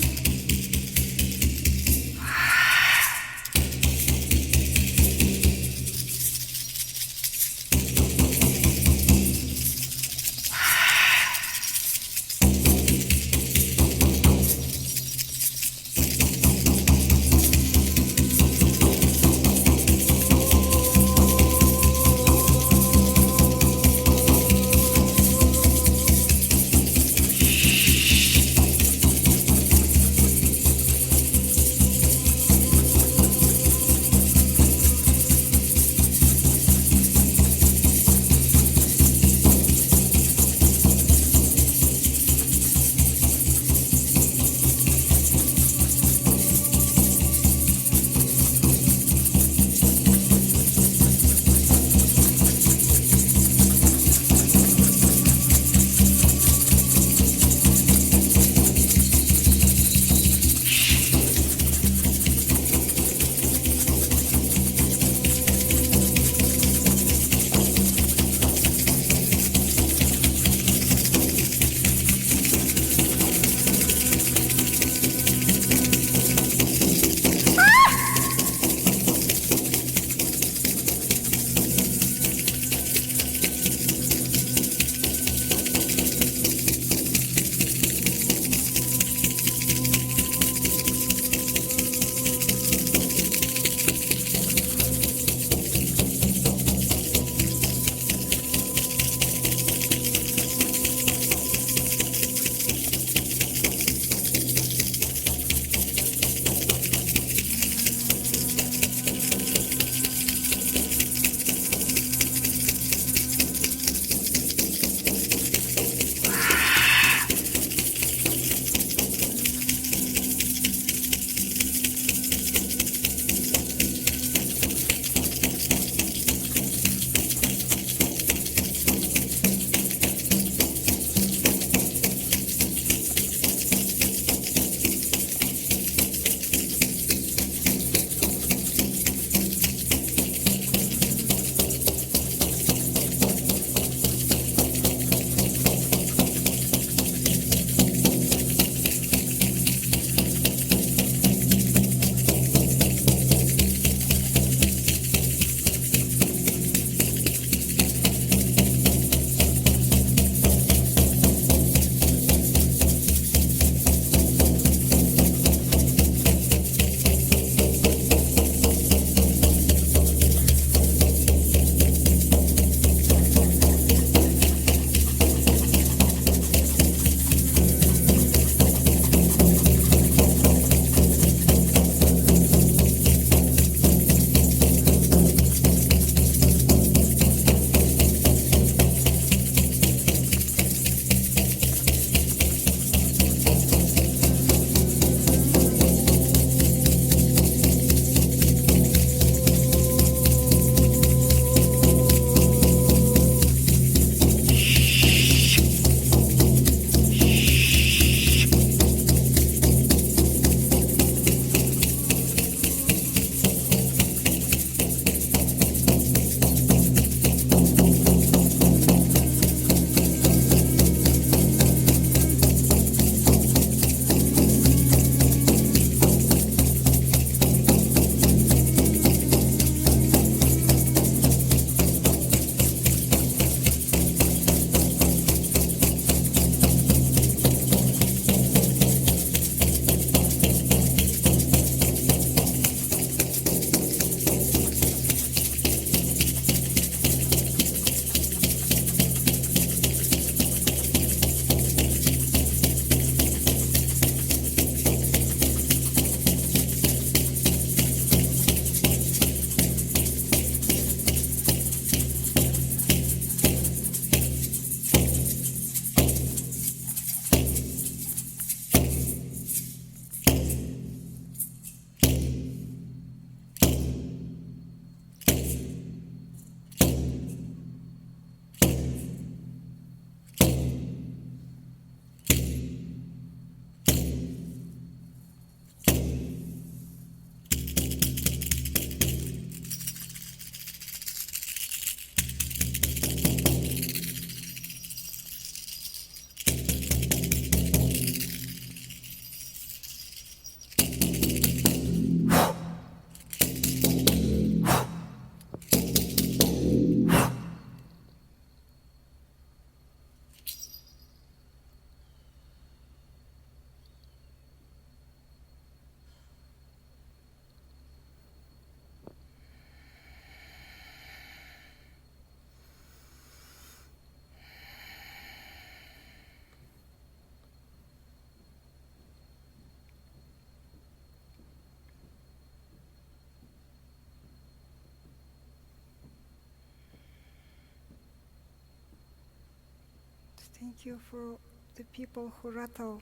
Thank you for the people who rattle.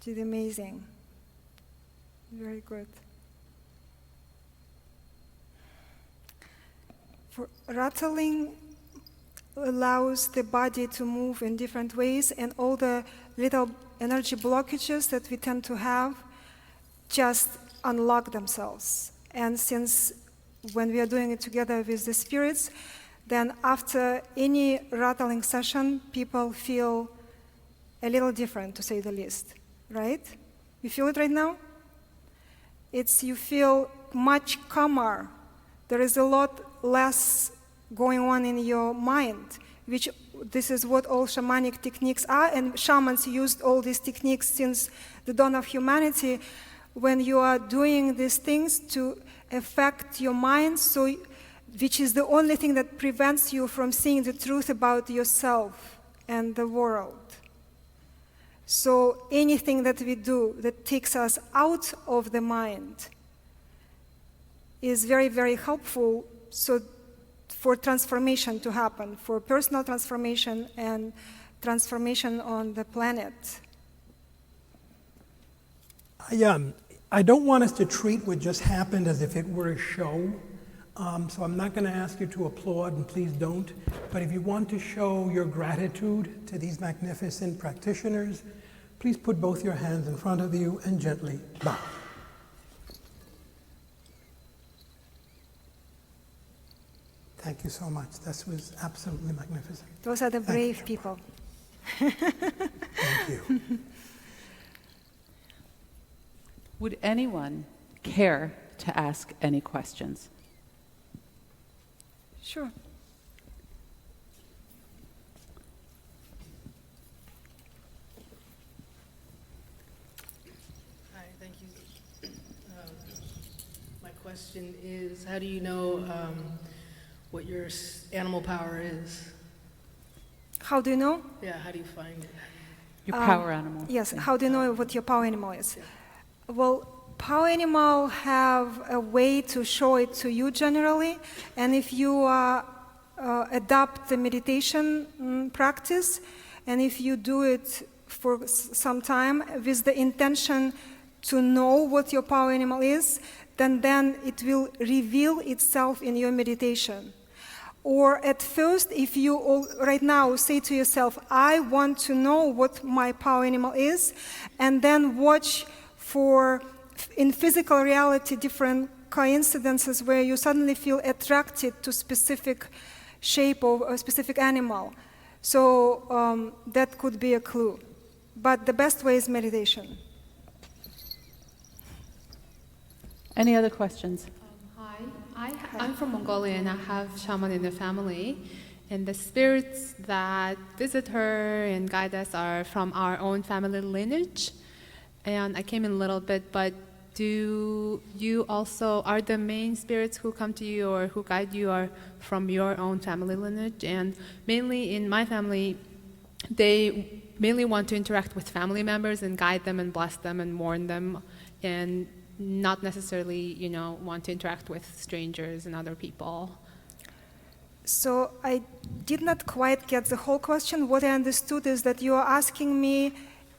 Did amazing. Very good. For rattling allows the body to move in different ways, and all the little energy blockages that we tend to have just unlock themselves. And since when we are doing it together with the spirits, then after any rattling session, people feel a little different, to say the least, right? You feel it right now? You feel much calmer. There is a lot less going on in your mind, which this is what all shamanic techniques are, and shamans used all these techniques since the dawn of humanity, when you are doing these things to affect your mind, which is the only thing that prevents you from seeing the truth about yourself and the world. So anything that we do that takes us out of the mind is very, very helpful for transformation to happen, for personal transformation and transformation on the planet. I don't want us to treat what just happened as if it were a show. So I'm not going to ask you to applaud, and please don't. But if you want to show your gratitude to these magnificent practitioners, please put both your hands in front of you and gently bow. Thank you so much. This was absolutely magnificent. Those are the brave people. Thank you. Would anyone care to ask any questions? Sure. Hi, thank you. My question is, how do you know what your animal power is? How do you know? Yeah, how do you find it? Your power animal. Yes, how do you know what your power animal is? Well, power animal have a way to show it to you generally, and if you adopt the meditation practice, and if you do it for some time with the intention to know what your power animal is, then it will reveal itself in your meditation. Or at first, if you right now say to yourself, I want to know what my power animal is, and then watch for, in physical reality, different coincidences where you suddenly feel attracted to specific shape of a specific animal. So that could be a clue. But the best way is meditation. Any other questions? I'm from Mongolia and I have shaman in the family, and the spirits that visit her and guide us are from our own family lineage. And I came in a little bit, but do you also, are the main spirits who come to you or who guide you are from your own family lineage? And mainly in my family, they mainly want to interact with family members and guide them and bless them and warn them, and not necessarily, want to interact with strangers and other people. So I did not quite get the whole question. What I understood is that you are asking me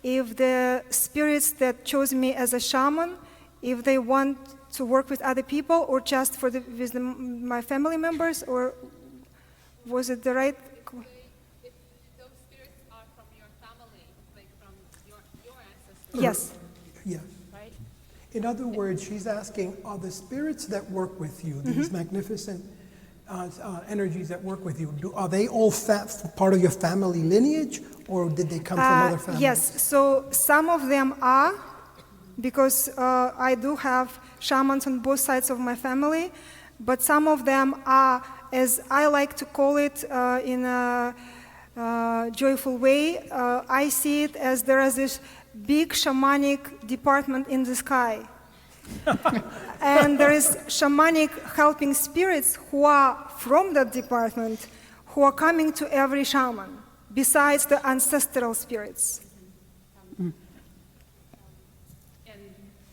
if the spirits that chose me as a shaman, if they want to work with other people or just with my family members, or was it the right? If those spirits are from your family, like from your ancestors. Yes. Yes. Right? In other words, she's asking, are the spirits that work with you, these magnificent energies that work with you, are they all part of your family lineage, or did they come from other families? Yes, so some of them are, because I do have shamans on both sides of my family, but some of them are, as I like to call it in a joyful way, I see it as there is this big shamanic department in the sky. And there is shamanic helping spirits who are from that department, who are coming to every shaman, besides the ancestral spirits. And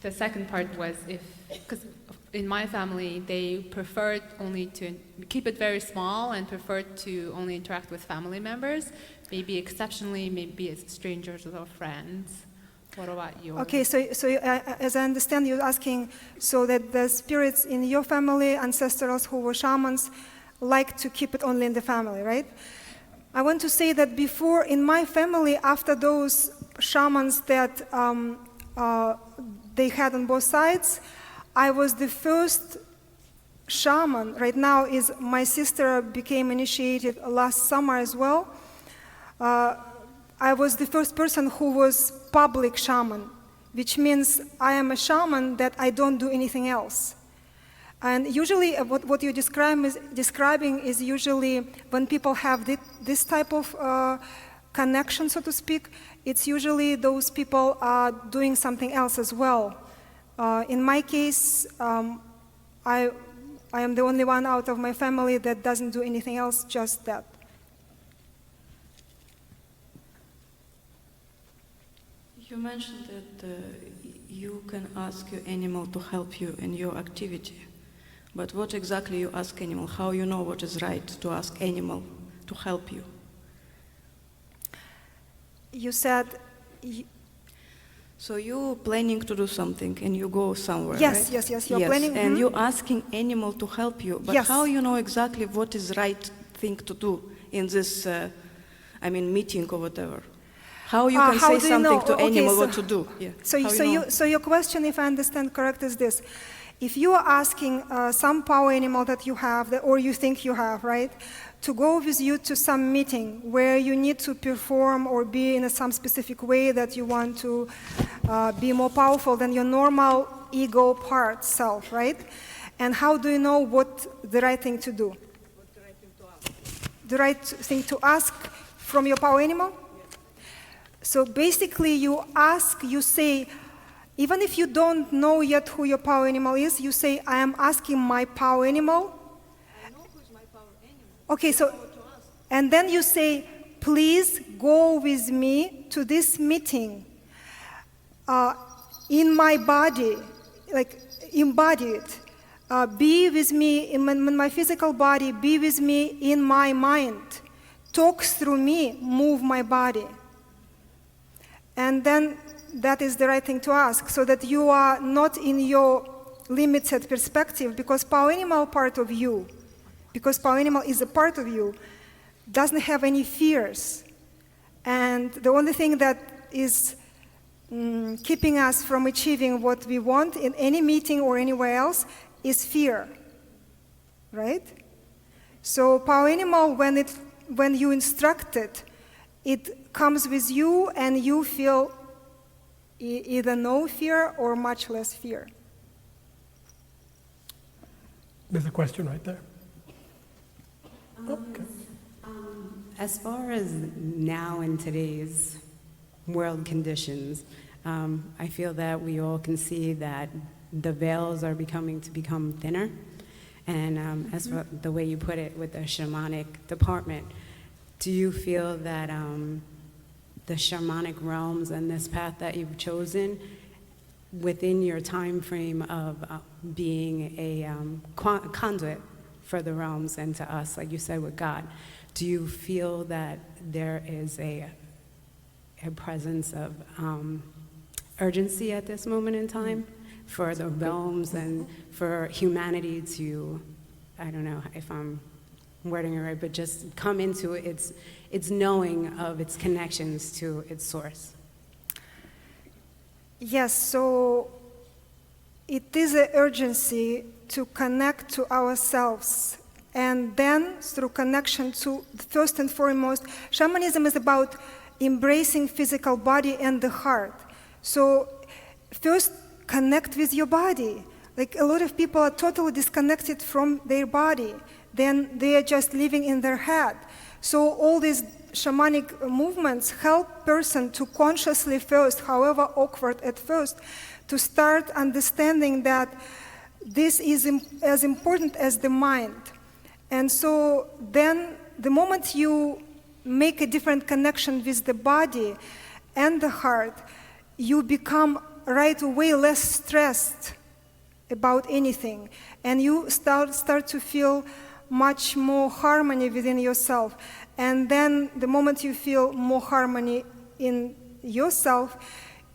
the second part was because in my family, they preferred only to keep it very small and preferred to only interact with family members, maybe exceptionally, maybe as strangers or friends. What about you? Okay, so as I understand, you're asking so that the spirits in your family, ancestrals who were shamans, like to keep it only in the family, right? I want to say that before, in my family, after those shamans that they had on both sides, I was the first shaman. Right now, is my sister became initiated last summer as well. I was the first person who was public shaman, which means I am a shaman that I don't do anything else. And usually what you're describing is usually when people have this type of connection, so to speak, it's usually those people are doing something else as well. In my case, I am the only one out of my family that doesn't do anything else, just that. You mentioned that you can ask your animal to help you in your activity. But what exactly you ask animal? How you know what is right to ask animal to help you? You said... So you're planning to do something and you go somewhere, yes, right? Yes, you're planning. And you're asking animal to help you. But yes. How you know exactly what is right thing to do in this, meeting or whatever? How you can say something to animal what to do? Yeah. So your question, if I understand correct, is this. If you are asking some power animal that you have, or you think you have, right, to go with you to some meeting where you need to perform or be in some specific way that you want to be more powerful than your normal ego part self, right? And how do you know what the right thing to do? What the right thing to ask? The right thing to ask from your power animal? Yes. So basically you ask, you say, even if you don't know yet who your power animal is, you say, I am asking my power animal. I know who's my power animal. Okay, so, and then you say, please go with me to this meeting in my body, like embody it. Be with me in my physical body, be with me in my mind. Talk through me, move my body. And then that is the right thing to ask, so that you are not in your limited perspective, because power animal part of you, because power animal is a part of you, doesn't have any fears. And the only thing that is keeping us from achieving what we want in any meeting or anywhere else is fear, right? So power animal, when you instruct it, it comes with you and you feel either no fear or much less fear. There's a question right there. Okay. As far as now in today's world conditions, I feel that we all can see that the veils are become thinner. And as for the way you put it with the shamanic department, do you feel that the shamanic realms and this path that you've chosen, within your time frame of being a conduit for the realms and to us, like you said with God, do you feel that there is a presence of urgency at this moment in time for the realms and for humanity to, I don't know if I'm wording it right, but just come into its knowing of its connections to its source? Yes, so it is an urgency to connect to ourselves, and then through connection to, first and foremost, shamanism is about embracing physical body and the heart. So first connect with your body. Like a lot of people are totally disconnected from their body. Then they are just living in their head. So all these shamanic movements help person to consciously first, however awkward at first, to start understanding that this is as important as the mind. And so then the moment you make a different connection with the body and the heart, you become right away less stressed about anything, and you start to feel much more harmony within yourself. And then the moment you feel more harmony in yourself,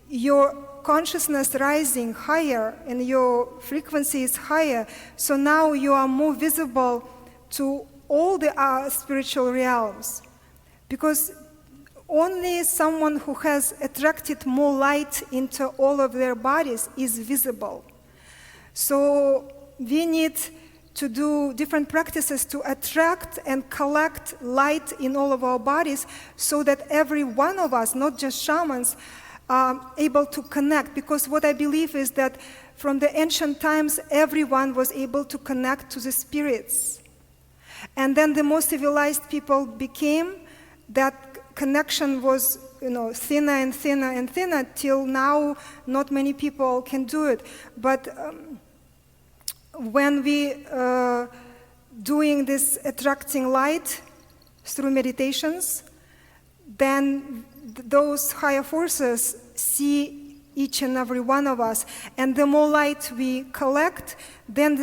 your consciousness rising higher and your frequency is higher. So now you are more visible to all the spiritual realms. Because only someone who has attracted more light into all of their bodies is visible. So we need to do different practices to attract and collect light in all of our bodies so that every one of us, not just shamans, are able to connect. Because what I believe is that from the ancient times, everyone was able to connect to the spirits. And then the more civilized people became, that connection was thinner and thinner and thinner, till now not many people can do it. But when we doing this attracting light through meditations, then those higher forces see each and every one of us. And the more light we collect, then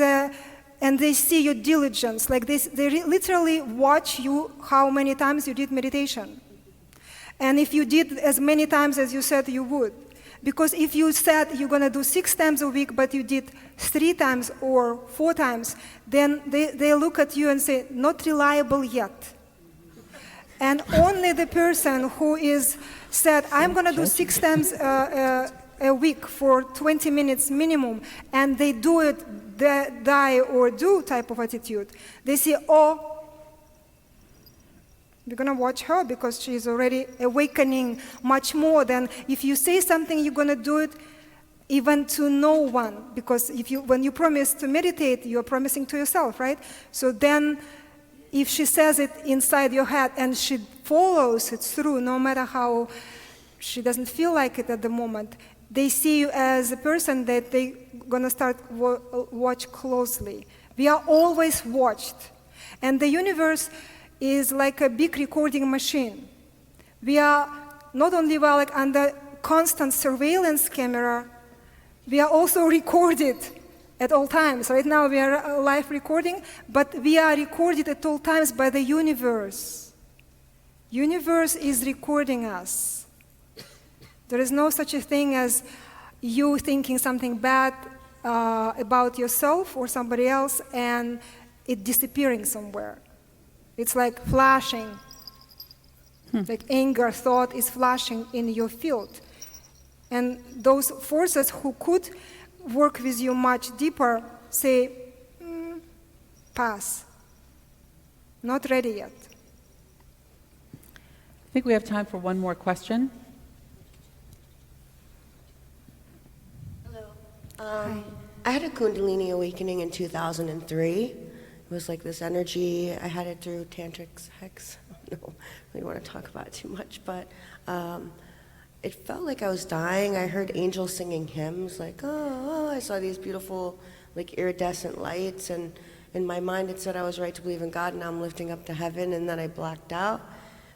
they see your diligence. Like they literally watch you how many times you did meditation. And if you did as many times as you said you would. Because if you said you're going to do 6 times a week, but you did 3 times or 4 times, then they look at you and say, not reliable yet. And only the person who is said, I'm going to do 6 times a week for 20 minutes minimum, and they do it, die or do type of attitude, they say, oh, we're going to watch her because she's already awakening much more than if you say something, you're going to do it even to no one. Because when you promise to meditate, you're promising to yourself, right? So then if she says it inside your head and she follows it through, no matter how she doesn't feel like it at the moment, they see you as a person that they're going to start watch closely. We are always watched. And the universe is like a big recording machine. We are not only like under constant surveillance camera, we are also recorded at all times. Right now we are live recording, but we are recorded at all times by the universe. Universe is recording us. There is no such a thing as you thinking something bad about yourself or somebody else and it disappearing somewhere. It's like flashing, like anger, thought is flashing in your field. And those forces who could work with you much deeper say, pass, not ready yet. I think we have time for one more question. Hello. I had a Kundalini awakening in 2003. It was like this energy. I had it through tantric sex. I don't really want to talk about it too much, but it felt like I was dying. I heard angels singing hymns, like, oh, I saw these beautiful, like, iridescent lights, and in my mind it said I was right to believe in God, and now I'm lifting up to heaven, and then I blacked out.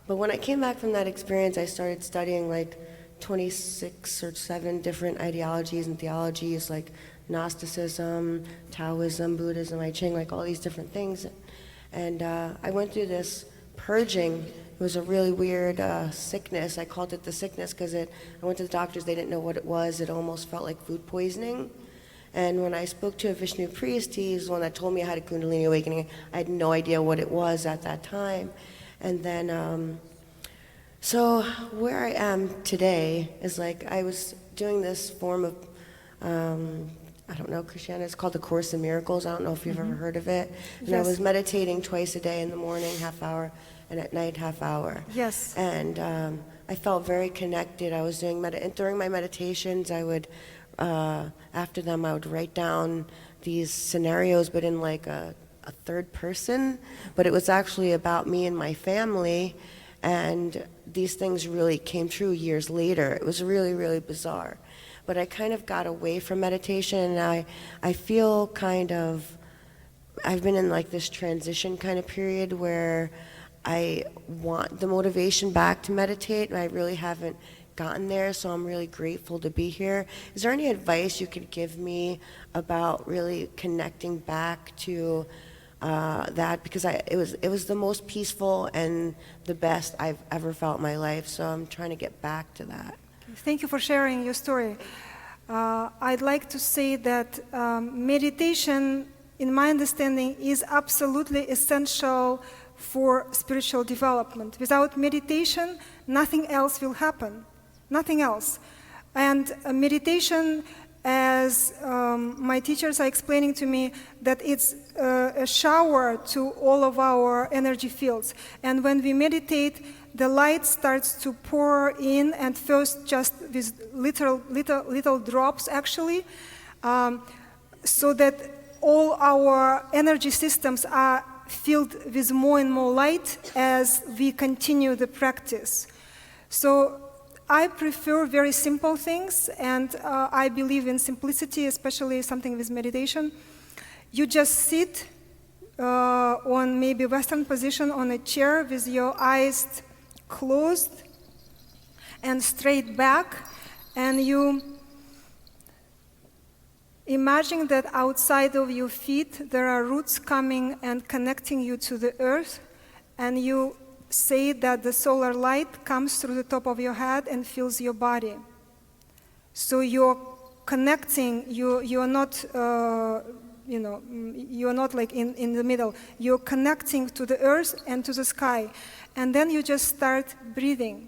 But when I came back from that experience, I started studying, like, 26 or 7 different ideologies and theologies, like Gnosticism, Taoism, Buddhism, I Ching, like all these different things. And I went through this purging. It was a really weird sickness. I called it the sickness because I went to the doctors, they didn't know what it was. It almost felt like food poisoning. And when I spoke to a Vishnu priest, he's the one that told me I had a Kundalini awakening. I had no idea what it was at that time. And then, so where I am today is like I was doing this form of I don't know, Christianity, it's called the Course in Miracles. I don't know if you've ever heard of it. And Yes. I was meditating twice a day, in the morning, half hour, and at night, half hour. Yes. And I felt very connected. I was doing, during my meditations, I would, after them, I would write down these scenarios, but in like a third person. But it was actually about me and my family. And these things really came true years later. It was really, really bizarre. But I kind of got away from meditation, and I feel kind of, I've been in like this transition kind of period where I want the motivation back to meditate, and I really haven't gotten there, so I'm really grateful to be here. Is there any advice you could give me about really connecting back to that? Because it was the most peaceful and the best I've ever felt in my life, so I'm trying to get back to that. Thank you for sharing your story. I'd like to say that meditation, in my understanding, is absolutely essential for spiritual development. Without meditation, nothing else will happen. Nothing else. And meditation, as my teachers are explaining to me, that it's a shower to all of our energy fields. And when we meditate, the light starts to pour in, and first just with little drops, actually, so that all our energy systems are filled with more and more light as we continue the practice. So I prefer very simple things, and I believe in simplicity, especially something with meditation. You just sit on maybe Western position on a chair with your eyes closed and straight back, and you imagine that outside of your feet there are roots coming and connecting you to the earth, and you say that the solar light comes through the top of your head and fills your body. So you're connecting, you're not you're not like in the middle. You're connecting to the earth and to the sky. And then you just start breathing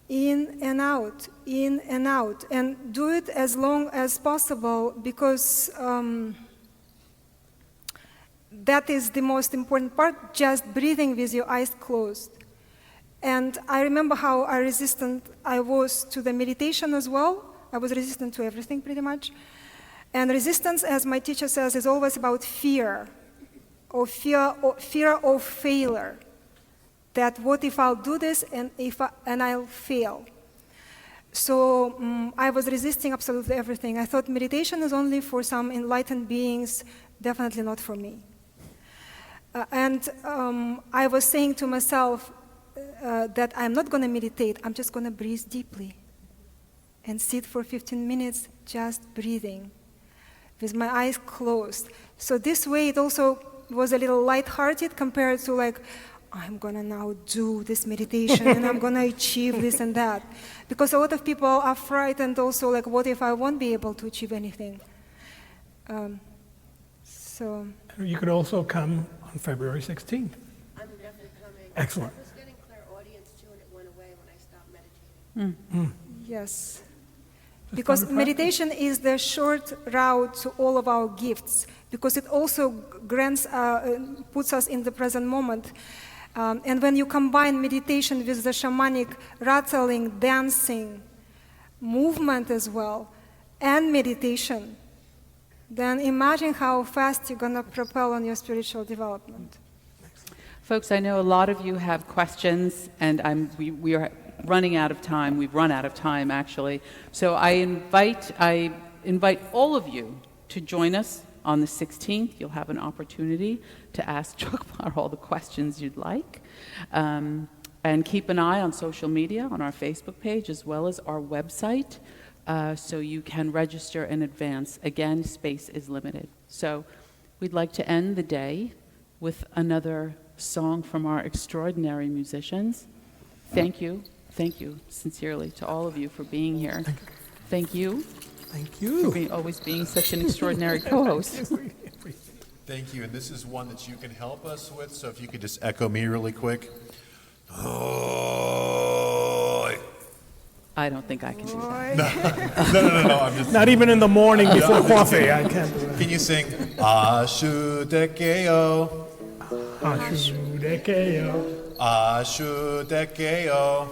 in and out, and do it as long as possible, because that is the most important part, just breathing with your eyes closed. And I remember how resistant I was to the meditation as well. I was resistant to everything pretty much. And resistance, as my teacher says, is always about fear of failure. That what if I'll do this and I'll fail? So I was resisting absolutely everything. I thought meditation is only for some enlightened beings, definitely not for me. And I was saying to myself that I'm not going to meditate, I'm just going to breathe deeply and sit for 15 minutes just breathing with my eyes closed. So this way it also was a little lighthearted compared to like, I'm going to now do this meditation and I'm going to achieve this and that. Because a lot of people are frightened also, like, what if I won't be able to achieve anything? So you could also come on February 16th. I'm definitely coming. Excellent. I was getting clairaudience too, and it went away when I stopped meditating. Yes. Because meditation is the short route to all of our gifts, because it also grants, puts us in the present moment. And when you combine meditation with the shamanic rattling, dancing, movement as well, and meditation, then imagine how fast you're going to propel on your spiritual development. Folks, I know a lot of you have questions, and we are running out of time. We've run out of time, actually. So I invite all of you to join us on the 16th. You'll have an opportunity to ask ChokBar all the questions you'd like. And keep an eye on social media, on our Facebook page, as well as our website, so you can register in advance. Again, space is limited. So we'd like to end the day with another song from our extraordinary musicians. Thank you sincerely to all of you for being here. Thank you. Thank you. For always being such an extraordinary co-host. Thank you, and this is one that you can help us with, so if you could just echo me really quick. Oh. I don't think I can do that. No, I'm just... Not even in the morning before coffee, I can't do that. Can you sing, Ashudekeo? Ashudekeo. Ashudekeo.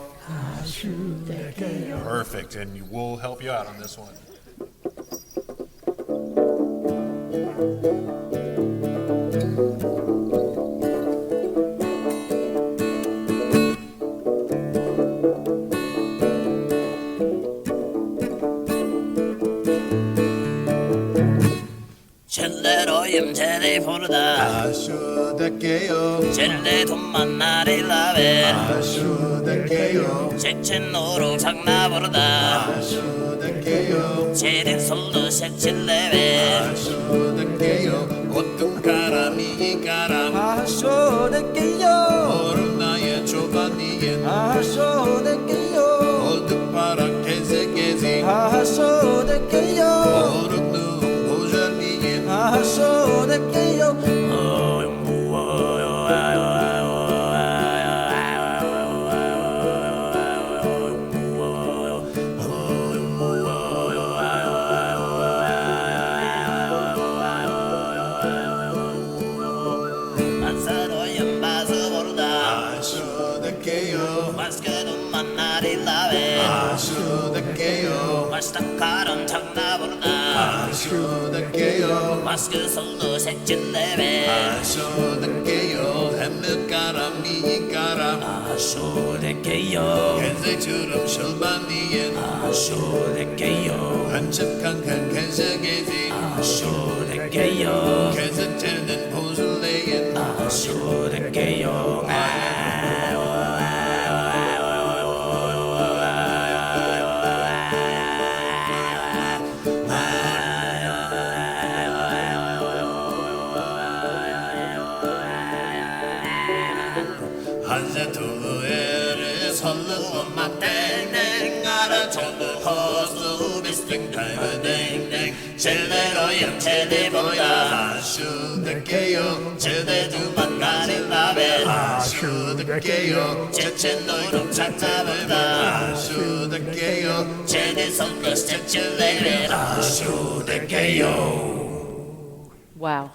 Ashudekeo. Perfect, and we'll help you out on this one. 첼레로임 젤리 부르다 Ashudekeo. 젤리 돈 만나리 라벨 Ashudekeo. 색친노로 장나보르다 제린 솔로 색칠레베 어떤 가람이 가람 어른 나의 조반이엔 어둡바람 개새개새 어른 눈 보절미엔 마스터카람 장나보르다 마스크 솔로 색칠레베 햄물가람이 가람 개새처럼 실반이엔 한첩강한 개새개새 개새채는 보슬레엔 한세투에를 설르고 맞댕댕 알아쳐도 Postal 비스팅타임은 댕댕 제대로 영체대보다 하슈드게요 제대두만 가릴라베 하슈드게요 제친노름 찾아보다 하슈드게요 제대손도 색칠레베 하슈드게요. Wow.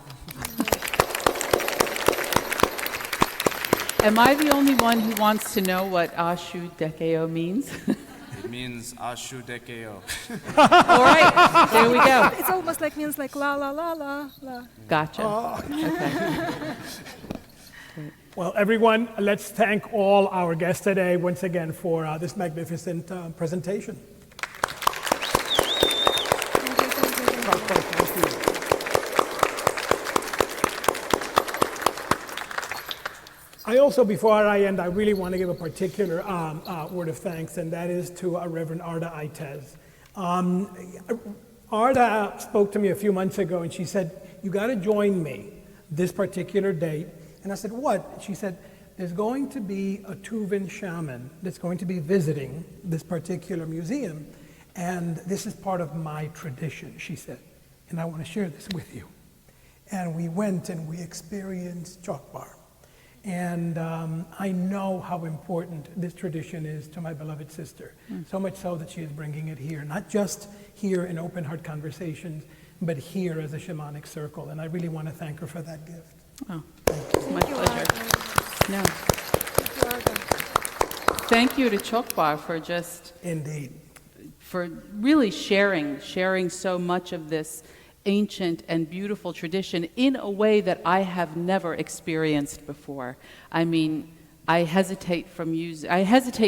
Am I the only one who wants to know what Ashu Dekeo means? It means Ashu Dekeo. All right, there we go. It's almost like means like la la la la la. Gotcha. Okay. Well, everyone, let's thank all our guests today once again for this magnificent presentation. I also, before I end, I really want to give a particular word of thanks, and that is to Reverend Arda Itez. Arda spoke to me a few months ago, and she said, "You got to join me this particular date." And I said, "What?" She said, "There's going to be a Tuvan shaman that's going to be visiting this particular museum, and this is part of my tradition," she said, "and I want to share this with you." And we went and we experienced ChokBar. And I know how important this tradition is to my beloved sister, so much so that she is bringing it here, not just here in Open Heart Conversations, but here as a Shamanic Circle. And I really want to thank her for that gift. Oh, it's my pleasure. No. Thank you to ChokBar for just... Indeed. For really sharing so much of this ancient and beautiful tradition in a way that I have never experienced before. I mean, I hesitate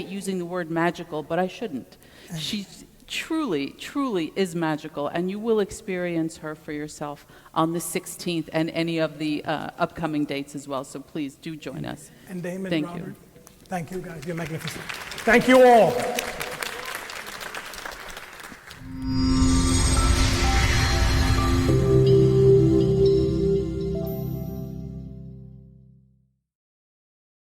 using the word magical, but I shouldn't. She truly is magical, and you will experience her for yourself on the 16th and any of the upcoming dates as well. So please do join us. And Damon, Thank Robert, you. Thank you guys. You're magnificent. Thank you all.